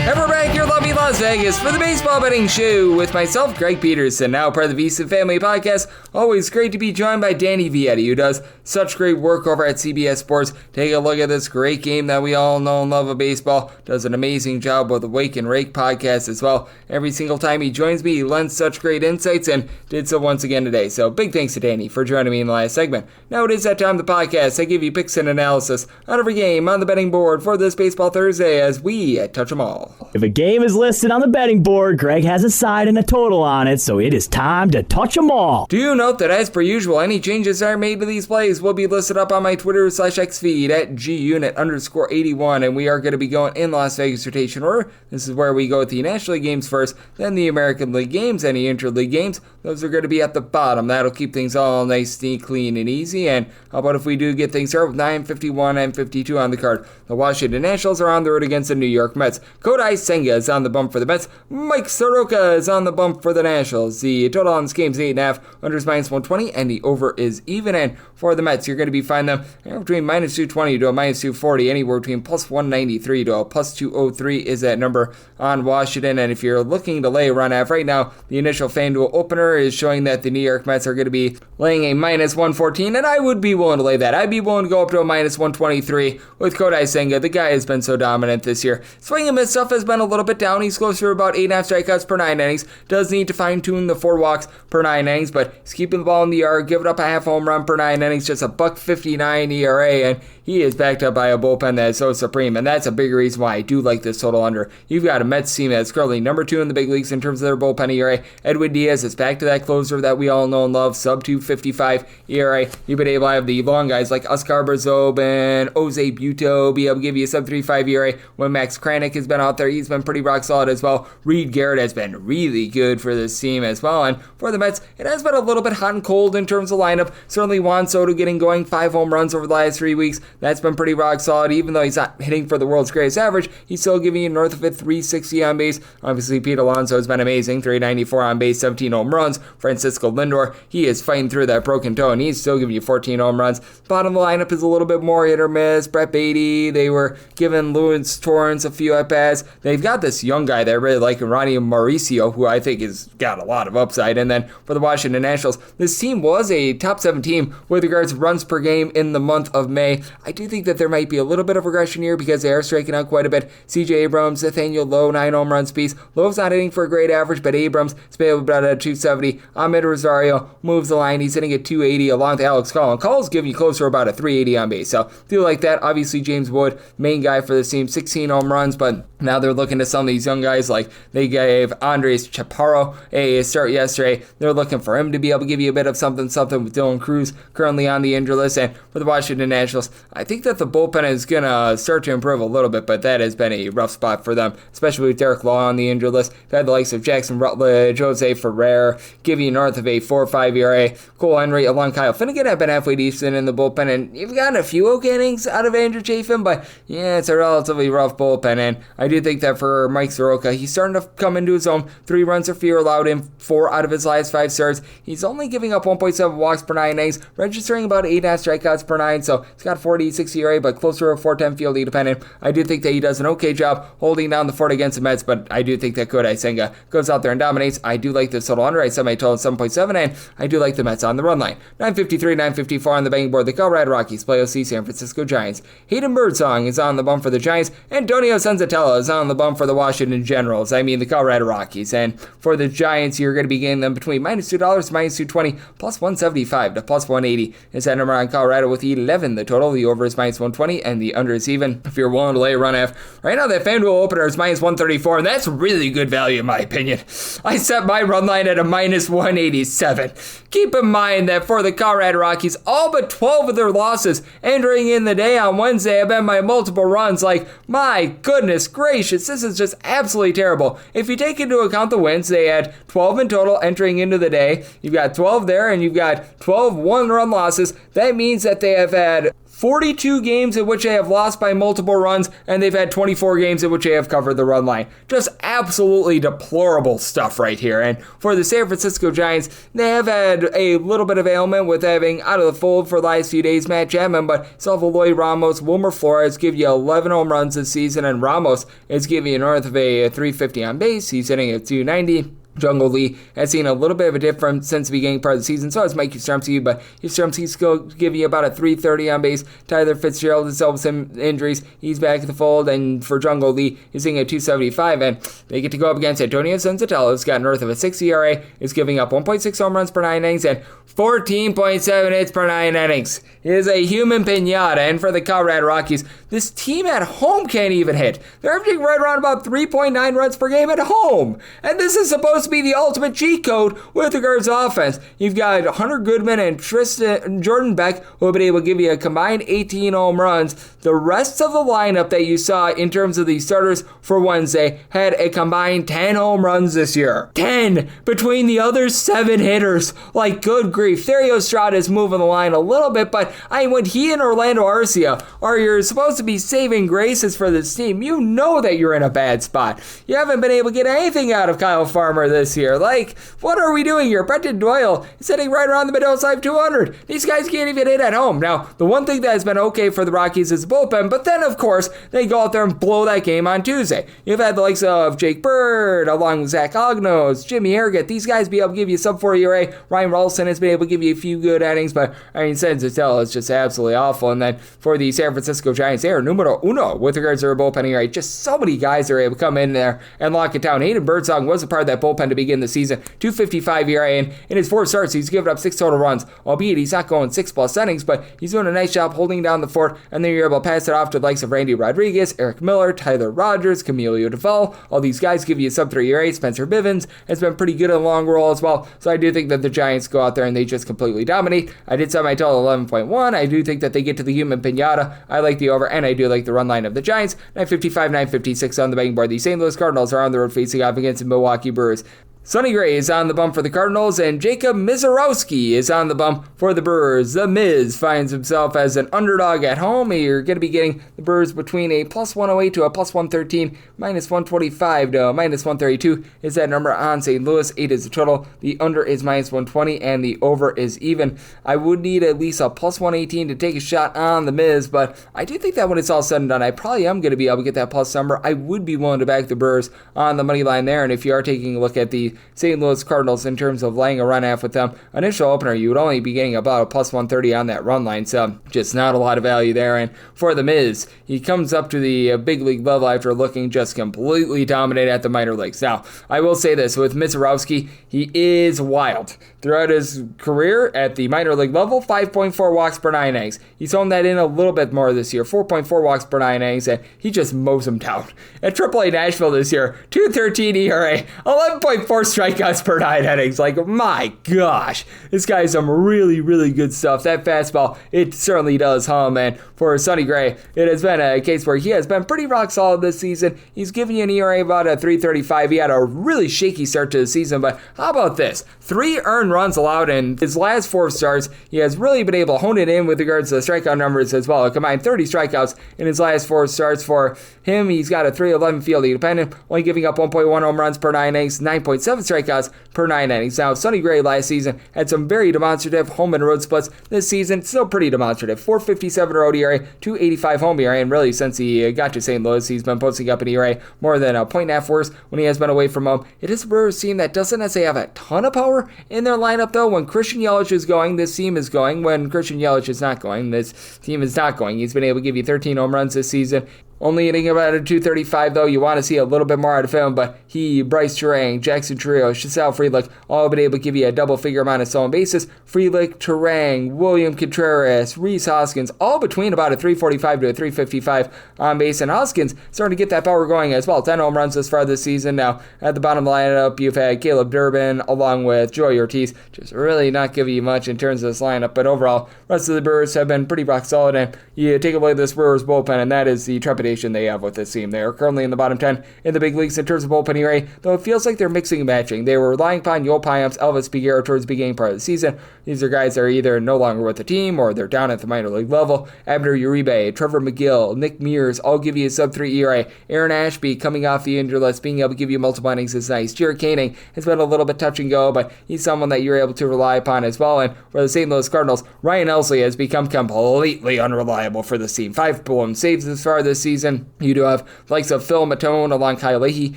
And we're back here in lovely Las Vegas for the Baseball Betting Show with myself, Greg Peterson, now part of the Visa Family Podcast. Always great to be joined by Danny Vietti, who does such great work over at CBS Sports. Take a look at this great game that we all know and love of baseball. Does an amazing job with the Wake And Rake Podcast as well. Every single time he joins me, he lends such great insights and did so once again today. So big thanks to Danny for joining me in the last segment. Now it is that time of the podcast. I give you picks and analysis on every game on the betting board for this Baseball Thursday as we touch them all. If a game is listed on the betting board, Greg has a side and a total on it, so it is time to touch them all. Do note that as per usual, any changes that are made to these plays will be listed up on my Twitter/X feed at @GUnit_81, and we are going to be going in Las Vegas rotation order. This is where we go with the National League games first, then the American League games, any interleague games. Those are going to be at the bottom. That'll keep things all nice, neat, clean, and easy. And how about if we do get things started with 9:51 and 52 on the card? The Washington Nationals are on the road against the New York Mets. Kodai Senga is on the bump for the Mets. Mike Soroka is on the bump for the Nationals. The total on this game is 8.5. Under is -120, and the over is even. And for the Mets, you're going to be finding them between -220 to a -240, anywhere between +193 to a +203 is that number on Washington. And if you're looking to lay a run half right now, the initial FanDuel opener is showing that the New York Mets are going to be laying a -114, and I would be willing to lay that. I'd be willing to go up to a -123 with Kodai Senga. The guy has been so dominant this year. Swing and miss stuff has been a little bit down. He's closer to about 8.5 strikeouts per 9 innings. Does need to fine-tune the 4 walks per 9 innings, but he's keeping the ball in the yard, giving up a half home run per 9 innings, just a $1.59 ERA, and he is backed up by a bullpen that is so supreme, and that's a big reason why I do like this total under. You've got a Mets team that's currently number 2 in the big leagues in terms of their bullpen ERA. Edwin Diaz is back to that closer that we all know and love, sub-255 ERA. You've been able to have the long guys like Oscar Berzob and Jose Buto be able to give you a sub-3.5 ERA. When Max Kranick has been out there, he's been pretty rock solid as well. Reed Garrett has been really good for this team as well, and for the Mets, it has been a little bit hot and cold in terms of lineup. Certainly Juan Soto getting going, 5 home runs over the last 3 weeks. That's been pretty rock solid. Even though he's not hitting for the world's greatest average, he's still giving you north of a 360 on base. Obviously, Pete Alonso has been amazing, 394 on base, 17 home runs. Francisco Lindor, he is fighting through that broken toe, and he's still giving you 14 home runs. Bottom of the lineup is a little bit more hit or miss. Brett Beatty, they were giving Luis Torrens a few at-bats. They've got this young guy that I really like, Ronnie Mauricio, who I think has got a lot of upside. And then for the Washington Nationals, this team was a top 7 team with regards to runs per game in the month of May. I do think that there might be a little bit of regression here because they are striking out quite a bit. CJ Abrams, Nathaniel Lowe, 9 home runs piece. Lowe's not hitting for a great average, but Abrams is able to about a 270. Ahmed Rosario moves the line. He's hitting at 280 along with Alex Call. And Call's giving you closer to about a 380 on base. So do like that. Obviously, James Wood, main guy for this team, 16 home runs, but now they're looking to some of these young guys, like they gave Andres Chaparro a start yesterday. They're looking for him to be able to give you a bit of something with Dylan Cruz currently on the injury list. And for the Washington Nationals, I think that the bullpen is going to start to improve a little bit, but that has been a rough spot for them, especially with Derek Law on the injury list. They've had the likes of Jackson Rutledge, Jose Ferrer, giving you north of a 4.5 ERA. Cole Henry along Kyle Finnegan have been halfway decent in the bullpen, and you've gotten a few okay innings out of Andrew Chafin, but yeah, it's a relatively rough bullpen, and I do think that for Mike Soroka, he's starting to come into his own. 3 runs or fewer allowed in 4 out of his last 5 starts. He's only giving up 1.7 walks per 9 innings, registering about 8.5 strikeouts per 9, so he's got 46 ERA, but closer to 4.10 fielding dependent. I do think that he does an okay job holding down the fort against the Mets, but I do think that Kodai Senga goes out there and dominates. I do like this total under. I set my total at 7.7, and I do like the Mets on the run line. 953, 954 on the betting board. The Colorado Rockies play OC San Francisco Giants. Hayden Birdsong is on the bump for the Giants. Antonio Senzatella is on the bump for the Washington Generals. I mean the Colorado Rockies. And for the Giants, you're going to be getting them between -$2 to -220, +175 to +180 is that number on Colorado with 11 the total. The over is -120 and the under is even. If you're willing to lay a run half, right now that FanDuel opener is -134, and that's really good value in my opinion. I set my run line at a -187. Keep in mind that for the Colorado Rockies, all but 12 of their losses entering in the day on Wednesday have been by multiple runs. Like, my goodness gracious, this is just absolutely terrible. If you take into account the wins, they had 12 in total entering into the day. You've got 12 there, and you've got 12 one-run losses. That means that they have had 42 games in which they have lost by multiple runs, and they've had 24 games in which they have covered the run line. Just absolutely deplorable stuff right here. And for the San Francisco Giants, they have had a little bit of ailment with having out of the fold for the last few days Matt Chapman, but Salvador Ramos, Wilmer Flores give you 11 home runs this season, and Ramos is giving you north of a 350 on base. He's hitting at 290. Jungle Lee has seen a little bit of a difference since the beginning part of the season. So has Mike Yastrzemski, but Yastrzemski's still giving you about a 330 on base. Tyler Fitzgerald has dealt with some injuries. He's back in the fold, and for Jungle Lee, he's hitting at 275, and they get to go up against Antonio Senzatella, who's got north of a 6 ERA, is giving up 1.6 home runs per 9 innings and 14.7 hits per 9 innings. He is a human pinata, and for the Colorado Rockies, this team at home can't even hit. They're averaging right around about 3.9 runs per game at home, and this is supposed to be the ultimate cheat code with regards to offense. You've got Hunter Goodman and Jordan Beck, who have been able to give you a combined 18 home runs. The rest of the lineup that you saw in terms of the starters for Wednesday had a combined 10 home runs this year. 10 between the other 7 hitters. Like, good grief. Thairo Estrada is moving the line a little bit, but when he and Orlando Arcia are you're supposed to be saving graces for this team, you know that you're in a bad spot. You haven't been able to get anything out of Kyle Farmer this year. Like, what are we doing here? Brenton Doyle is hitting right around the middle side of 200. These guys can't even hit at home. Now, the one thing that has been okay for the Rockies is the bullpen, but then, of course, they go out there and blow that game on Tuesday. You've had the likes of Jake Bird, along with Zach Ognos, Jimmy Harrigan. These guys be able to give you sub 4 ERA. Ryan Rolston has been able to give you a few good innings, but Senzatella is just absolutely awful. And then for the San Francisco Giants, they are numero uno with regards to their bullpen ERA. Just so many guys are able to come in there and lock it down. Hayden Birdsong was a part of that bullpen to begin the season. 2.55 ERA, and in his 4 starts, he's given up 6 total runs, albeit he's not going 6+ innings, but he's doing a nice job holding down the fort, and then you're able to pass it off to the likes of Randy Rodriguez, Eric Miller, Tyler Rogers, Camilo Duvall. All these guys give you a sub 3 ERA. Spencer Bivens has been pretty good in the long roll as well, so I do think that the Giants go out there and they just completely dominate. I did set my total 11.1. I do think that they get to the human pinata. I like the over, and I do like the run line of the Giants. 955, 956 on the betting board. The St. Louis Cardinals are on the road facing off against the Milwaukee Brewers. Sonny Gray is on the bump for the Cardinals, and Jacob Misiorowski is on the bump for the Brewers. The Miz finds himself as an underdog at home. You're going to be getting the Brewers between a +108 to a +113, -125 to -132 is that number on St. Louis. 8 is the total. The under is -120, and the over is even. I would need at least a +118 to take a shot on the Miz, but I do think that when it's all said and done, I probably am going to be able to get that plus number. I would be willing to back the Brewers on the money line there, and if you are taking a look at the St. Louis Cardinals in terms of laying a run half with them, initial opener, you would only be getting about a +130 on that run line, so just not a lot of value there. And for the Miz, he comes up to the big league level after looking just completely dominated at the minor leagues. Now, I will say this, with Misiorowski, he is wild. Throughout his career at the minor league level, 5.4 walks per 9 innings. He's honed that in a little bit more this year, 4.4 walks per 9 innings, and he just mows them down. At AAA Nashville this year, 2.13 ERA, 11.4 strikeouts per 9 innings. Like, my gosh, this guy's some really, really good stuff. That fastball, it certainly does hum, and for Sonny Gray, it has been a case where he has been pretty rock solid this season. He's given you an ERA about a 3.35. He had a really shaky start to the season, but how about this? 3 earned runs allowed in his last 4 starts. He has really been able to hone it in with regards to the strikeout numbers as well. A combined 30 strikeouts in his last 4 starts for him. He's got a 3.11 fielding dependent, only giving up 1.1 home runs per 9 innings, 9.7 strikeouts per 9 innings. Now, Sonny Gray last season had some very demonstrative home and road splits. This season, still pretty demonstrative. 4.57 road ERA, 2.85 home ERA, and really since he got to St. Louis, he's been posting up an ERA more than a 1.5 worse when he has been away from home. It is a Brewers team that doesn't necessarily have a ton of power in their lineup, though. When Christian Yelich is going, this team is going. When Christian Yelich is not going, this team is not going. He's been able to give you 13 home runs this season. Only hitting about a 235, though. You want to see a little bit more out of him, but he, Bryce Turang, Jackson Trio, Chisel Frelick, all been able to give you a double-figure amount of stolen bases. Frelick, Turang, William Contreras, Rhys Hoskins, all between about a 345 to a 355 on base, and Hoskins starting to get that power going as well. 10 home runs thus far this season. Now, at the bottom of the lineup, you've had Caleb Durbin along with Joey Ortiz, just really not giving you much in terms of this lineup, but overall, rest of the Brewers have been pretty rock solid, and you take a look at this Brewers bullpen, and that is the trepidation foundation they have with this team. They are currently in the bottom 10 in the big leagues in terms of bullpen ERA, though it feels like they're mixing and matching. They were relying upon Yoel Payamps, Elvis Peguero towards the beginning part of the season. These are guys that are either no longer with the team or they're down at the minor league level. Abner Uribe, Trevor McGill, Nick Mears all give you a sub-3 ERA. Aaron Ashby coming off the injury list, being able to give you multiple innings is nice. Jared Koenig has been a little bit touch and go, but he's someone that you're able to rely upon as well. And for the St. Louis Cardinals, Ryan Helsley has become completely unreliable for this team. 5 blown saves this far this season. You do have the likes of Phil Matone along Kyle Leahy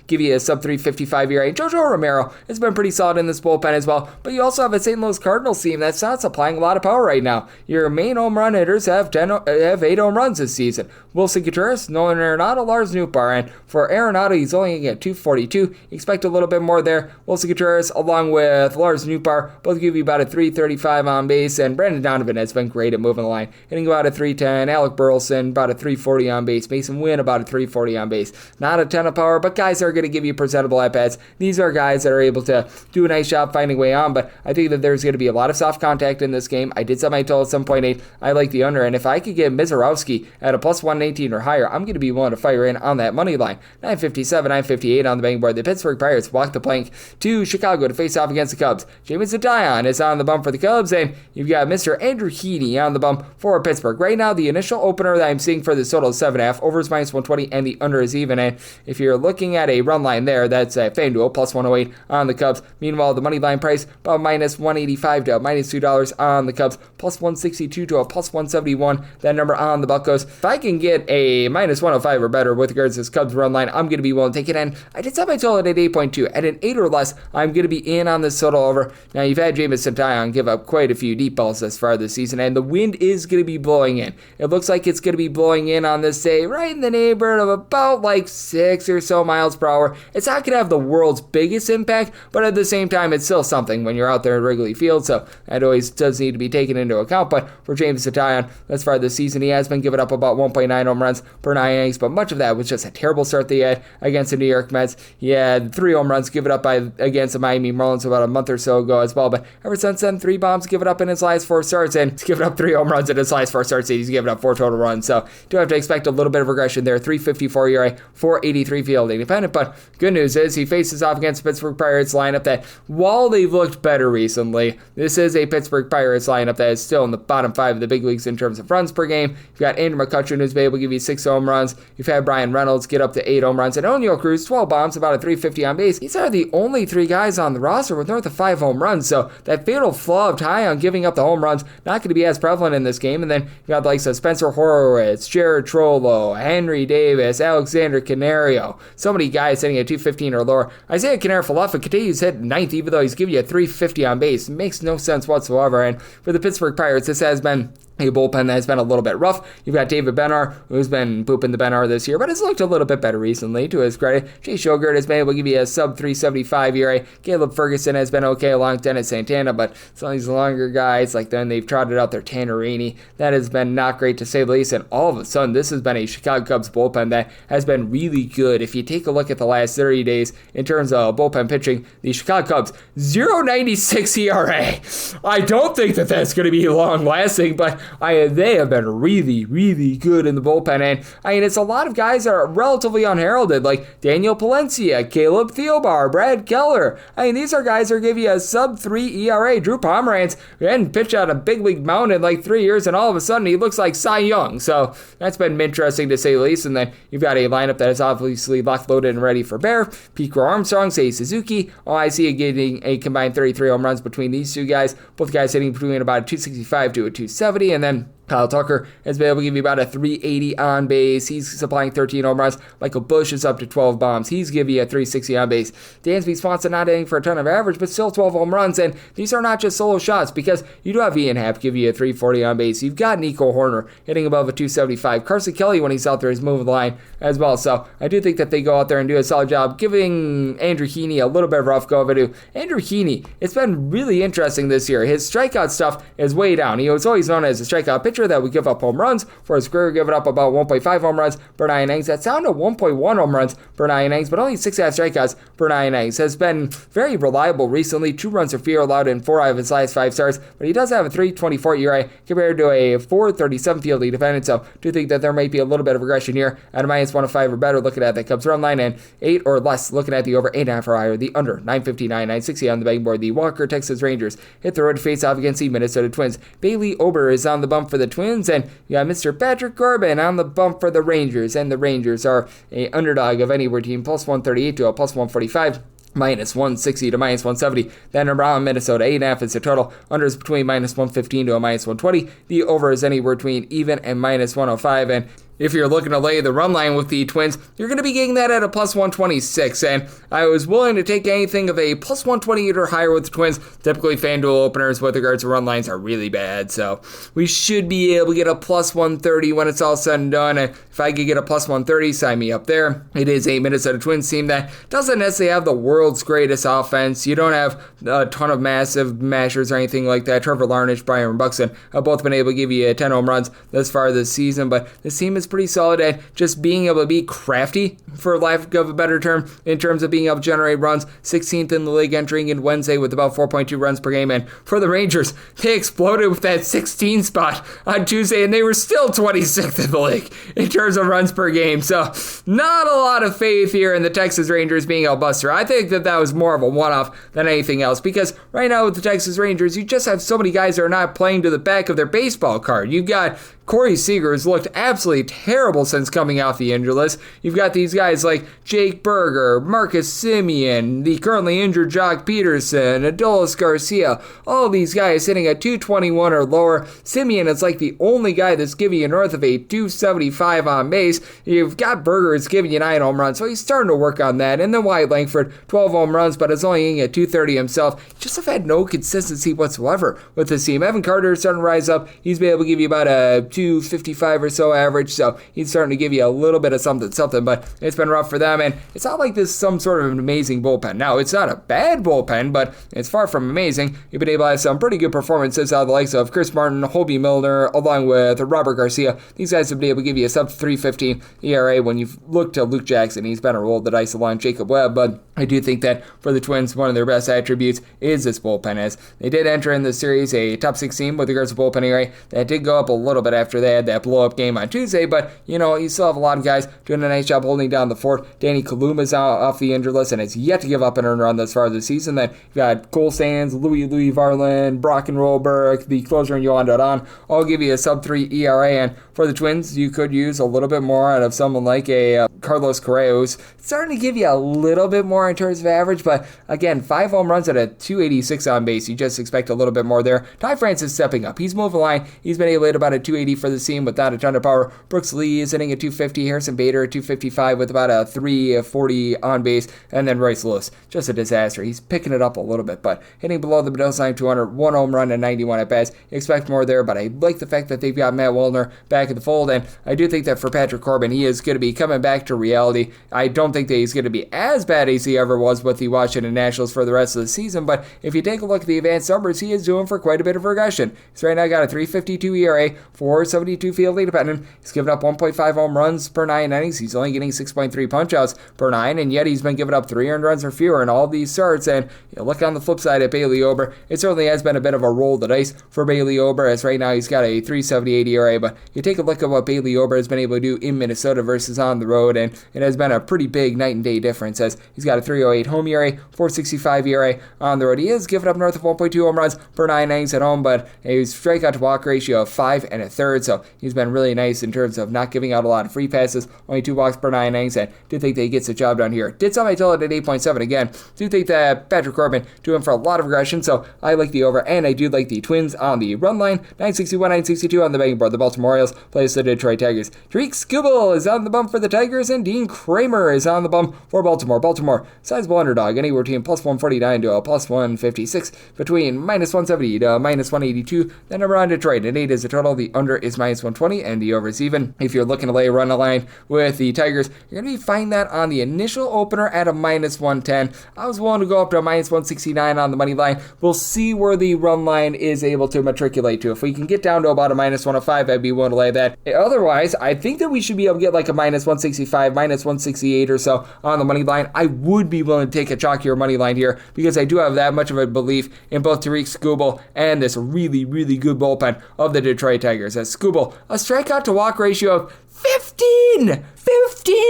give you a sub-355 ERA. Jojo Romero has been pretty solid in this bullpen as well, but you also have a St. Louis Cardinals team that's not supplying a lot of power right now. Your main home run hitters have 8 home runs this season. Wilson Contreras, Nolan Arenado, Lars Nootbaar, and for Arenado, he's only going to get 242. Expect a little bit more there. Wilson Contreras, along with Lars Nootbaar, both give you about a 335 on base, and Brandon Donovan has been great at moving the line, hitting about a 310. Alec Burleson, about a 340 on base. Mason Wynn, about a 340 on base. Not a ton of power, but guys are going to give you presentable at-bats. These are guys that are able to do a nice job finding a way on, but I think that there's going to be a lot of soft contact in this game. I did set my total at 7.8. I like the under, and if I could get Mizorowski at a plus 118 or higher, I'm going to be willing to fire in on that money line. 957, 958 on the betting board. The Pittsburgh Pirates walk the plank to Chicago to face off against the Cubs. Jamison Taillon is on the bump for the Cubs, and you've got Mr. Andrew Heaney on the bump for Pittsburgh. Right now, the initial opener that I'm seeing for the total is 7.5. Over is minus 120, and the under is even. And if you're looking at a run line there, that's a FanDuel plus 108 on the Cubs. Meanwhile, the money line price about minus 185 to minus $2 on the Cubs, plus 162 to a plus 171. That number on the Buccos. If I can get a minus 105 or better with regards to this Cubs run line, I'm going to be willing to take it in. I did set my total at 8.2. At an 8 or less, I'm going to be in on this total over. Now, you've had Jamison Taillon give up quite a few deep balls thus far this season, and the wind is going to be blowing in. It looks like it's going to be blowing in on this day right in the neighborhood of about like 6 or so miles per hour. It's not going to have the world's biggest impact, but at the same time, it's still something when you're out there at Wrigley Field, so that always does need to be taken into account. But for Jamison Taillon, thus far this season, he has been giving up about 1.9 home runs per 9 innings, but much of that was just a terrible start they had against the New York Mets. He had 3 home runs given up against the Miami Marlins about a month or so ago as well, but ever since then, 3 bombs given up in his last 4 starts, and he's given up 3 home runs in his last 4 starts, and he's given up 4 total runs, so do have to expect a little bit of regression there. 3.54 ERA, 4.83 fielding independent, but good news is he faces off against the Pittsburgh Pirates lineup that, while they've looked better recently, this is a Pittsburgh Pirates lineup that is still in the bottom 5 of the big leagues in terms of runs per game. You've got Andrew McCutchen, who's been able to give you 6 home runs. You've had Brian Reynolds get up to 8 home runs, and Oneil Cruz, 12 bombs, about a 350 on base. These are the only 3 guys on the roster with north of 5 home runs, so that fatal flaw of Taillon giving up the home runs not going to be as prevalent in this game. And then you've got the likes of Spencer Horowitz, Jared Trollo, Henry Davis, Alexander Canario, so many guys hitting at 215 or lower. Isaiah Kiner-Falefa continues to hit 9th, even though he's giving you a 350 on base. It makes no sense whatsoever. And for the Pittsburgh Pirates, this has been a bullpen that has been a little bit rough. You've got David Bennar, who's been pooping the Bennar this year, but has looked a little bit better recently, to his credit. Jay Shogurt has been able to give you a sub-375 ERA. Caleb Ferguson has been okay along Dennis Santana, but some of these longer guys, like then they've trotted out their Tanner Rainey. That has been not great, to say the least, and all of a sudden, this has been a Chicago Cubs bullpen that has been really good. If you take a look at the last 30 days in terms of bullpen pitching, the Chicago Cubs, 0.96 ERA. I don't think that that's going to be long-lasting, but they have been really, really good in the bullpen. And it's a lot of guys that are relatively unheralded, like Daniel Palencia, Caleb Thielbar, Brad Keller. These are guys that are giving you a sub-3 ERA. Drew Pomeranz hadn't pitched out a big league mound in like 3 years, and all of a sudden he looks like Cy Young. So that's been interesting, to say the least. And then you've got a lineup that is obviously locked, loaded, and ready for bear. Pete Armstrong, Seiya Suzuki. I see getting a combined 33 home runs between these two guys. Both guys hitting between about a 265 to a 270, and then Kyle Tucker has been able to give you about a 380 on base. He's supplying 13 home runs. Michael Busch is up to 12 bombs. He's giving you a 360 on base. Dansby Swanson not hitting for a ton of average, but still 12 home runs. And these are not just solo shots, because you do have Ian Happ give you a 340 on base. You've got Nico Horner hitting above a 275. Carson Kelly, when he's out there, is moving the line as well. So I do think that they go out there and do a solid job, giving Andrew Heaney a little bit of rough go of it. Andrew Heaney, it's been really interesting this year. His strikeout stuff is way down. He was always known as a strikeout pitcher, pitcher that would give up home runs. For his career, giving up about 1.5 home runs per 9 innings. That's down to 1.1 home runs per 9 innings, but only 6.5 strikeouts per 9 innings. Has been very reliable recently. 2 runs or fewer allowed in 4 out of his last 5 starts, but he does have a 3.24 ERA compared to a 4.37 fielding defendant, so do think that there might be a little bit of regression here at a -105 or better, looking at the Cubs run line, and 8 or less, looking at the over 8.5 or higher, the under 959, 960 on the betting board. The Walker Texas Rangers hit the road to face off against the Minnesota Twins. Bailey Ober is on the bump for the Twins, and you got Mr. Patrick Corbin on the bump for the Rangers, and the Rangers are a underdog of anywhere between +138 to a +145. -160 to -170. Then around Minnesota, 8.5 is the total. Unders between -115 to a -120. The over is anywhere between even and -105. And if you're looking to lay the run line with the Twins, you're going to be getting that at a +126, and I was willing to take anything of a +128 or higher with the Twins. Typically, FanDuel openers with regards to run lines are really bad, so we should be able to get a +130 when it's all said and done, and if I could get a +130, sign me up there. It is a Minnesota Twins team that doesn't necessarily have the world's greatest offense. You don't have a ton of massive mashers or anything like that. Trevor Larnach, Byron Buxton have both been able to give you 10 home runs thus far this season, but this team is pretty solid at just being able to be crafty, for lack of a better term, in terms of being able to generate runs. 16th in the league entering in Wednesday with about 4.2 runs per game, and for the Rangers, they exploded with that 16 spot on Tuesday, and they were still 26th in the league in terms of runs per game, so not a lot of faith here in the Texas Rangers being a buster. I think that was more of a one-off than anything else, because right now with the Texas Rangers, you just have so many guys that are not playing to the back of their baseball card. You've got Corey Seager has looked absolutely terrible since coming off the injury list. You've got these guys like Jake Berger, Marcus Semien, the currently injured Jock Peterson, Adolis Garcia, all these guys sitting at 221 or lower. Semien is like the only guy that's giving you north of a 275 on base. You've got Berger is giving you 9 home runs, so he's starting to work on that. And then Wyatt Langford, 12 home runs, but is only hitting at 230 himself. Just have had no consistency whatsoever with this team. Evan Carter is starting to rise up. He's been able to give you about a 255 or so average, so he's starting to give you a little bit of something, but it's been rough for them, and it's not like this is some sort of an amazing bullpen. Now, it's not a bad bullpen, but it's far from amazing. You've been able to have some pretty good performances out of the likes of Chris Martin, Hobie Milner, along with Robert Garcia. These guys have been able to give you a sub-315 ERA. When you look to Luke Jackson, he's been a roll of the dice along Jacob Webb, but I do think that for the Twins, one of their best attributes is this bullpen, as they did enter in the series a top 16 with regards to bullpen ERA. That did go up a little bit after they had that blow-up game on Tuesday, but, you still have a lot of guys doing a nice job holding down the fort. Danny Kaluma's out off the injured list and has yet to give up an earned run thus far this season. Then you've got Cole Sands, Louis Varland, Brock and Rolberg, the closer in Yohan Dodon, all give you a sub-3 ERA, and for the Twins, you could use a little bit more out of someone like a Carlos Correa, who's starting to give you a little bit more in terms of average, but again, 5 home runs at a 286 on base. You just expect a little bit more there. Ty France is stepping up. He's moving the line. He's been able to hit about a 280 for the team without a ton of power. Brooks Lee is hitting at 250. Harrison Bader at 255 with about a 340 on base. And then Royce Lewis, just a disaster. He's picking it up a little bit, but hitting below the Mendoza line 200, 1 home run and 91 at bats. You expect more there, but I like the fact that they've got Matt Wallner back in the fold, and I do think that for Patrick Corbin, he is going to be coming back to reality. I don't think that he's going to be as bad as he ever was with the Washington Nationals for the rest of the season, but if you take a look at the advanced numbers, he is doing for quite a bit of regression. He's right now got a 352 ERA, 472 fielding dependent. He's given up 1.5 home runs per 9 innings. He's only getting 6.3 punch-outs per 9, and yet he's been giving up 3 earned runs or fewer in all these starts. And look on the flip side at Bailey Ober. It certainly has been a bit of a roll of the dice for Bailey Ober, as right now he's got a 3.78 ERA, but you take a look at what Bailey Ober has been able to do in Minnesota versus on the road, and it has been a pretty big night and day difference, as he's got a 3.08 home ERA, 4.65 ERA on the road. He has given up north of 1.2 home runs per 9 innings at home, but a strikeout to walk ratio of 5 1/3, so he's been really nice in terms of not giving out a lot of free passes, only 2 walks per 9 innings, and do think that he gets the job done here. Did somebody tell it at 8.7 again. Do think that Patrick Corbin doing for a lot of regression, so I like the over, and I do like the Twins on the run line. 961, 962 on the betting board. The Baltimore Orioles plays the Detroit Tigers. Tariq Skubal is on the bump for the Tigers, and Dean Kramer is on the bump for Baltimore. Baltimore, sizable underdog, anywhere between +149 to a +156, between -170 to -182. Then over on Detroit, and 8 is the total. The under is -120, and the over is even. If you're looking to lay a run line with the Tigers, you're going to be finding that on the initial opener at a -110. I was willing to go up to a -169 on the money line. We'll see where the run line is able to matriculate to. If we can get down to about a -105, I'd be willing to lay that. Otherwise, I think that we should be able to get like a -165, -168 or so on the money line. I would be willing to take a chalkier money line here because I do have that much of a belief in both Tariq Skubal and this really, really good bullpen of the Detroit Tigers. As Skubal, a strikeout to walk ratio of 15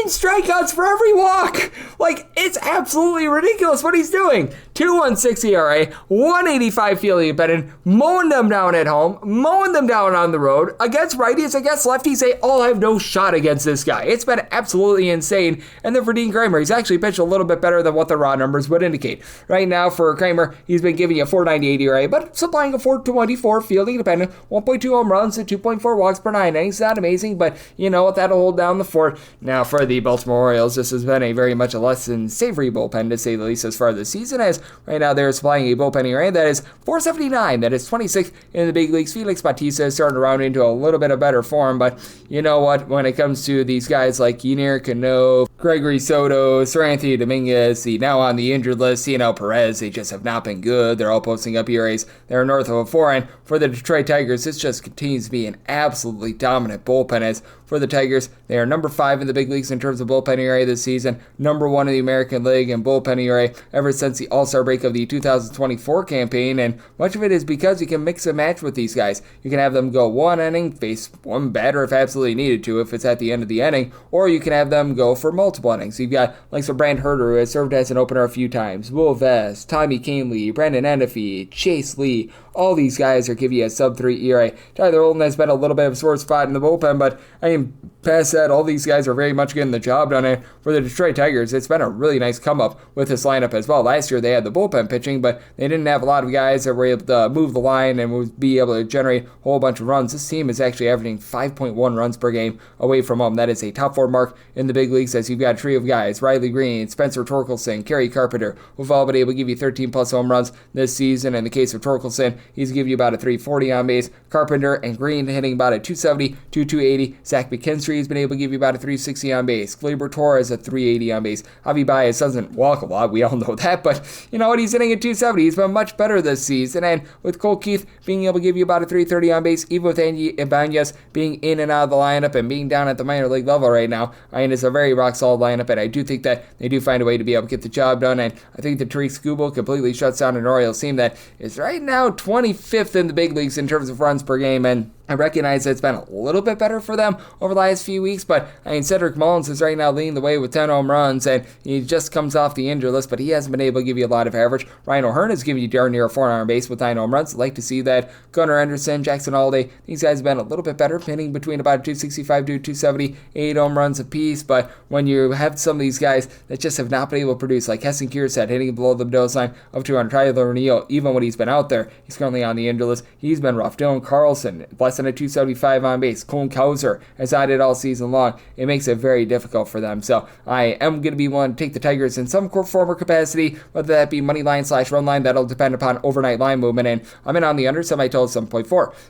strikeouts for every walk. Like, it's absolutely ridiculous what he's doing. 2.16 ERA, 185 fielding independent, mowing them down at home, mowing them down on the road. Against righties, against lefties, they all have no shot against this guy. It's been absolutely insane. And then for Dean Kramer, he's actually pitched a little bit better than what the raw numbers would indicate. Right now, for Kramer, he's been giving you a 4.98 ERA, but supplying a 4.24 fielding independent, 1.2 home runs, and 2.4 walks per 9 innings. Not amazing, but you know what? That'll hold down the fort. Now, for the Baltimore Orioles, this has been a very much a less than savory bullpen, to say the least, as far as the season is. Right now, they're supplying a bullpen ERA that is 4.79. That is 26th in the big leagues. Felix Bautista is starting to round into a little bit of better form, but you know what? When it comes to these guys like Yennier Cano, Gregory Soto, Seranthony Dominguez, now on the injured list, Perez, they just have not been good. They're all posting up ERAs. They're north of a 4, and for the Detroit Tigers, this just continues to be an absolutely dominant bullpen. As for the Tigers, they are number 5 in the big leagues in terms of bullpen ERA this season, number 1 in the American League in bullpen ERA ever since the All-Star break of the 2024 campaign, and much of it is because you can mix and match with these guys. You can have them go one inning, face one batter if absolutely needed to, if it's at the end of the inning, or you can have them go for multiple innings. You've got like some Brand Herter, who has served as an opener a few times, Will Vest, Tommy Kahnle, Brandon Enifee, Chase Lee. All these guys are giving you a sub-3 ERA. Tyler Olden has been a little bit of a sore spot in the bullpen, but past that, all these guys are very much getting the job done. And for the Detroit Tigers, it's been a really nice come-up with this lineup as well. Last year, they had the bullpen pitching, but they didn't have a lot of guys that were able to move the line and would be able to generate a whole bunch of runs. This team is actually averaging 5.1 runs per game away from home. That is a top 4 mark in the big leagues, as you've got a trio of guys, Riley Green, Spencer Torkelson, Kerry Carpenter, who've all been able to give you 13-plus home runs this season. In the case of Torkelson, he's giving you about a 340 on base. Carpenter and Green hitting about a 270 to 280. Zach McKinstry has been able to give you about a 360 on base. Gleyber Torres a 380 on base. Javi Baez doesn't walk a lot, we all know that, but you know what? He's hitting at 270. He's been much better this season, and with Cole Keith being able to give you about a 330 on base, even with Andy Ibanez being in and out of the lineup and being down at the minor league level right now, it's a very rock solid lineup, and I do think that they do find a way to be able to get the job done, and I think that Tariq Skubal completely shuts down an Orioles team that is right now 25th in the big leagues in terms of runs per game, and I recognize that it's been a little bit better for them over the last few weeks, but Cedric Mullins is right now leading the way with 10 home runs, and he just comes off the injured list, but he hasn't been able to give you a lot of average. Ryan O'Hearn has given you darn near a 4 on base with 9 home runs. I'd like to see that. Gunnar Henderson, Jackson Alday, these guys have been a little bit better, hitting between about 265 to 270, 8 home runs apiece, but when you have some of these guys that just have not been able to produce, like Heston Kjerstad hitting below the dose line of 200, Tyler O'Neill, even when he's been out there, he's currently on the injured list, he's been rough. Dylan Carlson, less than a 275 on base. Cole Kauser has had it all season long. It makes it very difficult for them. So I am going to be willing to take the Tigers in some form or capacity, whether that be money line / run line. That'll depend upon overnight line movement. And I'm in on the under, semi-total 7.4.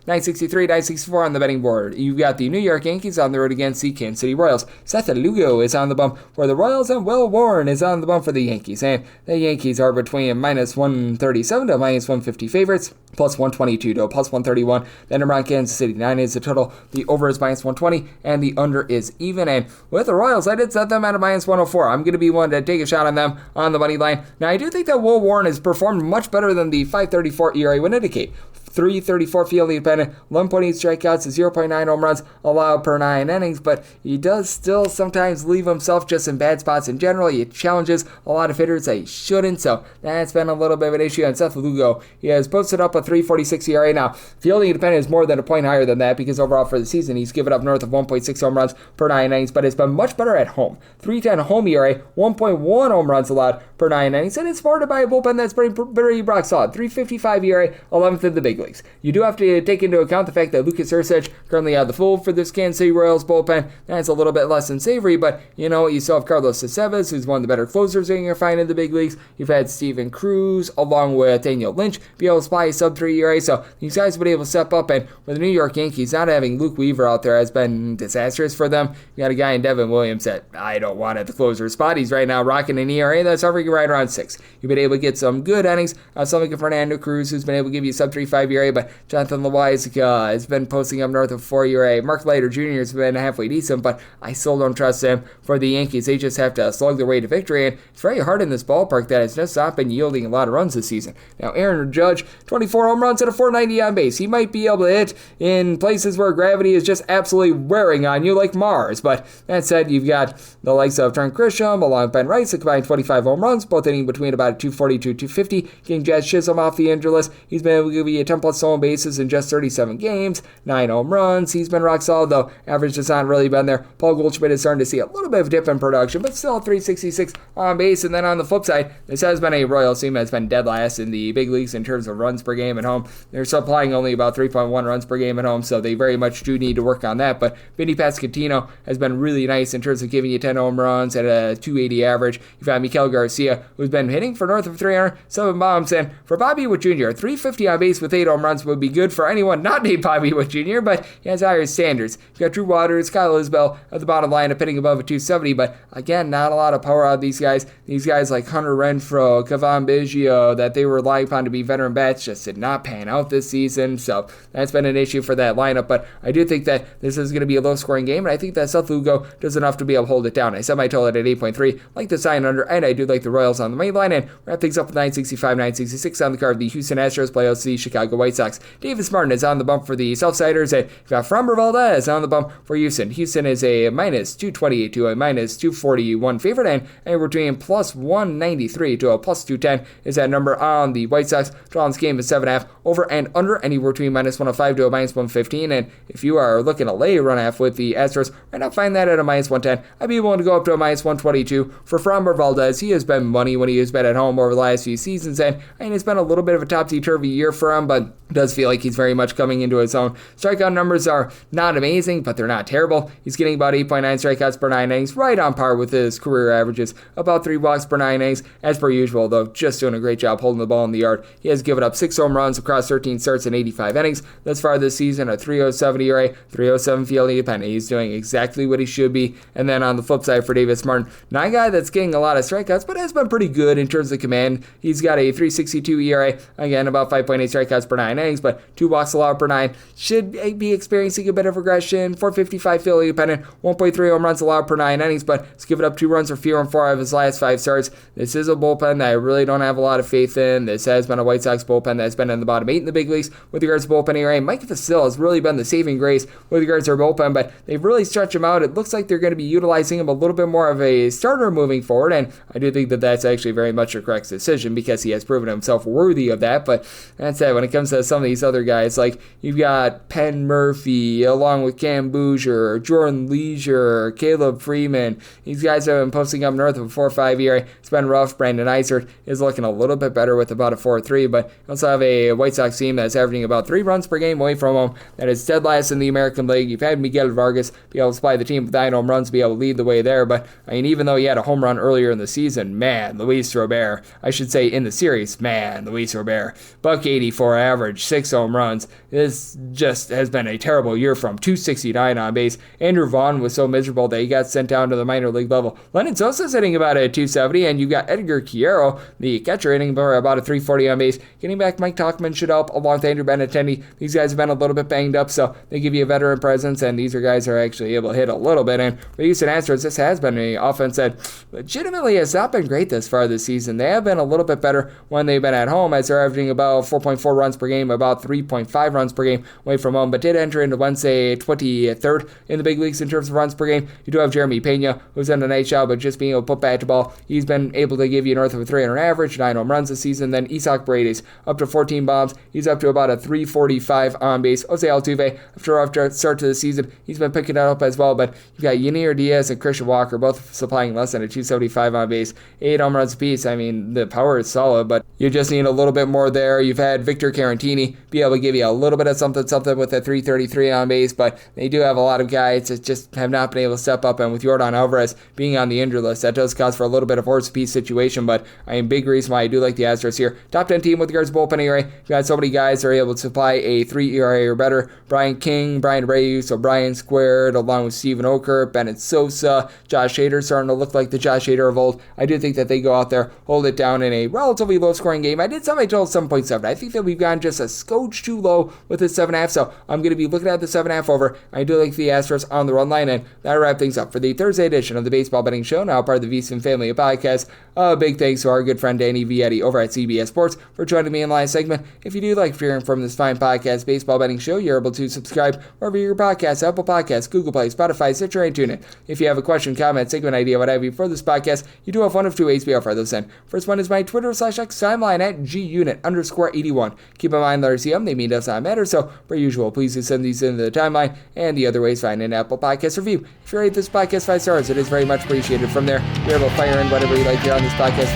963, 964 on the betting board. You've got the New York Yankees on the road against the Kansas City Royals. Seth Lugo is on the bump for the Royals, and Will Warren is on the bump for the Yankees. And the Yankees are between -137 to -150 favorites, plus 122 to plus 131. The number on Kansas City 9 is the total. The over is -120, and the under is even. And with the Royals, I did set them at a -104. I'm going to be one to take a shot on them on the money line. Now, I do think that Will Warren has performed much better than the 5.34 ERA would indicate. 334 fielding independent, 1.8 strikeouts, 0.9 home runs allowed per 9 innings, but he does still sometimes leave himself just in bad spots in general. He challenges a lot of hitters that he shouldn't, so that's been a little bit of an issue. And Seth Lugo, he has posted up a 3.46 ERA. Now, fielding independent is more than a point higher than that, because overall for the season, he's given up north of 1.6 home runs per 9 innings, but it's been much better at home. 3.10 home ERA, 1.1 home runs allowed per 9 innings, and it's supported by a bullpen that's very rock solid. 3.55 ERA, 11th in the big leagues. You do have to take into account the fact that Lucas Ursich currently out of the fold for this Kansas City Royals bullpen. That's a little bit less than savory, but you still have Carlos Aceves, who's one of the better closers that you're finding in the big leagues. You've had Steven Cruz, along with Daniel Lynch, be able to supply a sub-3 ERA, so these guys have been able to step up, and with the New York Yankees, not having Luke Weaver out there has been disastrous for them. You got a guy in Devin Williams that I don't want at the closer spot. He's right now rocking an ERA that's hovering right around 6. You've been able to get some good innings, something like Fernando Cruz, who's been able to give you a sub-3.5 ERA, but Jonathan Loaiza has been posting up north of 4 ERA. Mark Leiter Jr. has been halfway decent, but I still don't trust him for the Yankees. They just have to slug their way to victory, and it's very hard in this ballpark that has just not been yielding a lot of runs this season. Now, Aaron Judge, 24 home runs and a 490 on base. He might be able to hit in places where gravity is just absolutely wearing on you like Mars, but that said, you've got the likes of Trent Grisham, along with Ben Rice, that combined 25 home runs, both hitting between about 240 to 250, getting Jazz Chisholm off the injured list. He's been able to give you 10 plus stolen bases in just 37 games, 9 home runs. He's been rock solid, though average has not really been there. Paul Goldschmidt is starting to see a little bit of a dip in production, but still 366 on base. And then on the flip side, this has been a Royals team that's been dead last in the big leagues in terms of runs per game at home. They're supplying only about 3.1 runs per game at home, so they very much do need to work on that. But Vinny Pasquantino has been really nice in terms of giving you 10 home runs at a 280 average. You've got Miguel Garcia, who's been hitting for north of 300, 7 bombs, and for Bobby Witt Jr., 350 on base with 8 home runs would be good for anyone not named Bobby Witt Jr., but he has higher standards. You've got Drew Waters, Kyle Isbell at the bottom line, hitting above a 270, but again, not a lot of power out of these guys. These guys like Hunter Renfroe, Cavan Biggio, that they were relying upon to be veteran bats, just did not pan out this season, so that's been an issue for that lineup, but I do think that this is going to be a low-scoring game, and I think that Seth Lugo does enough to be able to hold it down. I set my total at 8.3, like the sign under, and I do like the Royals on the main line, and wrap things up with 965, 966 on the card. The Houston Astros play out the Chicago White Sox. Davis Martin is on the bump for the Southsiders, and you've got Framber Valdez on the bump for Houston. Houston is a minus 228 to a minus 241 favorite, and anywhere between plus 193 to a plus 210 is that number on the White Sox. Draw on this game is 7.5, over and under anywhere between minus 105 to a minus 115, and if you are looking to lay a run half with the Astros, right now find that at a minus 110. I'd be willing to go up to a minus 122 for Framber Valdez. He has been money when he has been at home over the last few seasons, and it's been a little bit of a topsy-turvy year for him, but it does feel like he's very much coming into his own. Strikeout numbers are not amazing, but they're not terrible. He's getting about 8.9 strikeouts per 9 innings, right on par with his career averages, about 3 walks per 9 innings, as per usual, though just doing a great job holding the ball in the yard. He has given up 6 home runs across 13 starts in 85 innings. Thus far this season, a 3.07 ERA, 3.07 fielding independent. He's doing exactly what he should be. And then on the flip side for Davis Martin, not a guy that's getting a lot of strikeouts, but has been pretty good in terms of command. He's got a 3.62 ERA, again, about 5.8 strikeouts per 9 innings, but 2 walks allowed per 9. Should be experiencing a bit of regression. 4.55 fielding independent, 1.3 home runs allowed per 9 innings, but he's given up 2 runs or fewer in 4 out of his last 5 starts. This is a bullpen that I really don't have a lot of faith in. This has been a White Sox bullpen that's been in the bottom 8 in the big leagues with regards to bullpen ERA. Mike Facil has really been the saving grace with regards to their bullpen, but they've really stretched him out. It looks like they're going to be utilizing him a little bit more of a starter moving forward, and I do think that that's actually very much a correct decision because he has proven himself worthy of that. But that said, when it comes to some of these other guys, like you've got Penn Murphy along with Cam Bouger, Jordan Leisure, Caleb Freeman, these guys have been posting up north of a 4.5 ERA. It's been rough. Brandon Eisert is looking a little bit better with about a 4.3, but you also have a White Sox team that's averaging about 3 runs per game away from home. That is dead last in the American League. You've had Miguel Vargas be able to supply the team with 9 home runs, be able to lead the way there, but even though he had a home run earlier in the season, man, Luis Robert, I should say in the series, man, Luis Robert, .184 average, 6 home runs. This just has been a terrible year from 269 on base. Andrew Vaughn was so miserable that he got sent down to the minor league level. Lennon Sosa's hitting about a 270, and you got Edgar Quiero, the catcher, hitting about a 340 on base. Getting back Mike Tauchman should help, along with Andrew Benintendi. These guys have been a little bit banged up, so they give you a veteran presence, and these are guys that are actually able to hit a little bit. And for the Houston Astros, this has been an offense that legitimately has not been great this far this season. They have been a little bit better when they've been at home, as they're averaging about 4.4 runs per game, about 3.5 runs per game away from home, but did enter into Wednesday 23rd in the big leagues in terms of runs per game. You do have Jeremy Pena, who's done a nice job of just being able to put bat to ball. He's been able to give you north of a 300 average, 9 home runs this season. Then Isaac Paredes, up to 14 bombs. He's up to about a 345 on base. Jose Altuve, after start to the season, he's been picking that up as well, but you've got Yanier Diaz and Christian Walker, both supplying less than a 275 on base, 8 home runs apiece. The power is solid, but you just need a little bit more there. You've had Victor Caratini Tarantini be able to give you a little bit of something with a 333 on base, but they do have a lot of guys that just have not been able to step up, and with Yordan Alvarez being on the injured list, that does cause for a little bit of horse piece situation, but I mean, big reason why I do like the Astros here. Top 10 team with regards to bullpen ERA. You've got so many guys that are able to supply a 3 ERA or better. Brian King, Brian Reyes, O'Brien squared, along with Steven Okert, Bennett Sosa, Josh Hader starting to look like the Josh Hader of old. I do think that they go out there, hold it down in a relatively low-scoring game. I did total 7.7. I think that we've gone just a scotch too low with this 7.5, so I'm going to be looking at the 7.5 over. I do like the Astros on the run line, and that'll wrap things up for the Thursday edition of the Baseball Betting Show, now part of the VSiN family of podcasts. A big thanks to our good friend Danny Vietti over at CBS Sports for joining me in the last segment. If you do like hearing from this fine podcast, Baseball Betting Show, you're able to subscribe wherever your podcasts, Apple Podcasts, Google Play, Spotify, Stitcher, and TuneIn. If you have a question, comment, segment idea, what have you for this podcast, you do have one of two ways to be able to those in. First one is my Twitter/X timeline at gunit_81. Keep in mind, letters CM, they mean does not matter, so per usual, please do send these into the timeline, and the other way is find an Apple Podcast review. If you rate this podcast 5 stars, it is very much appreciated. From there, you're able to fire in whatever you like here on this podcast,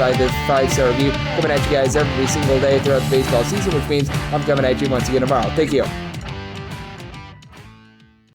5-star review, coming at you guys every single day throughout the baseball season, which means I'm coming at you once again tomorrow. Thank you.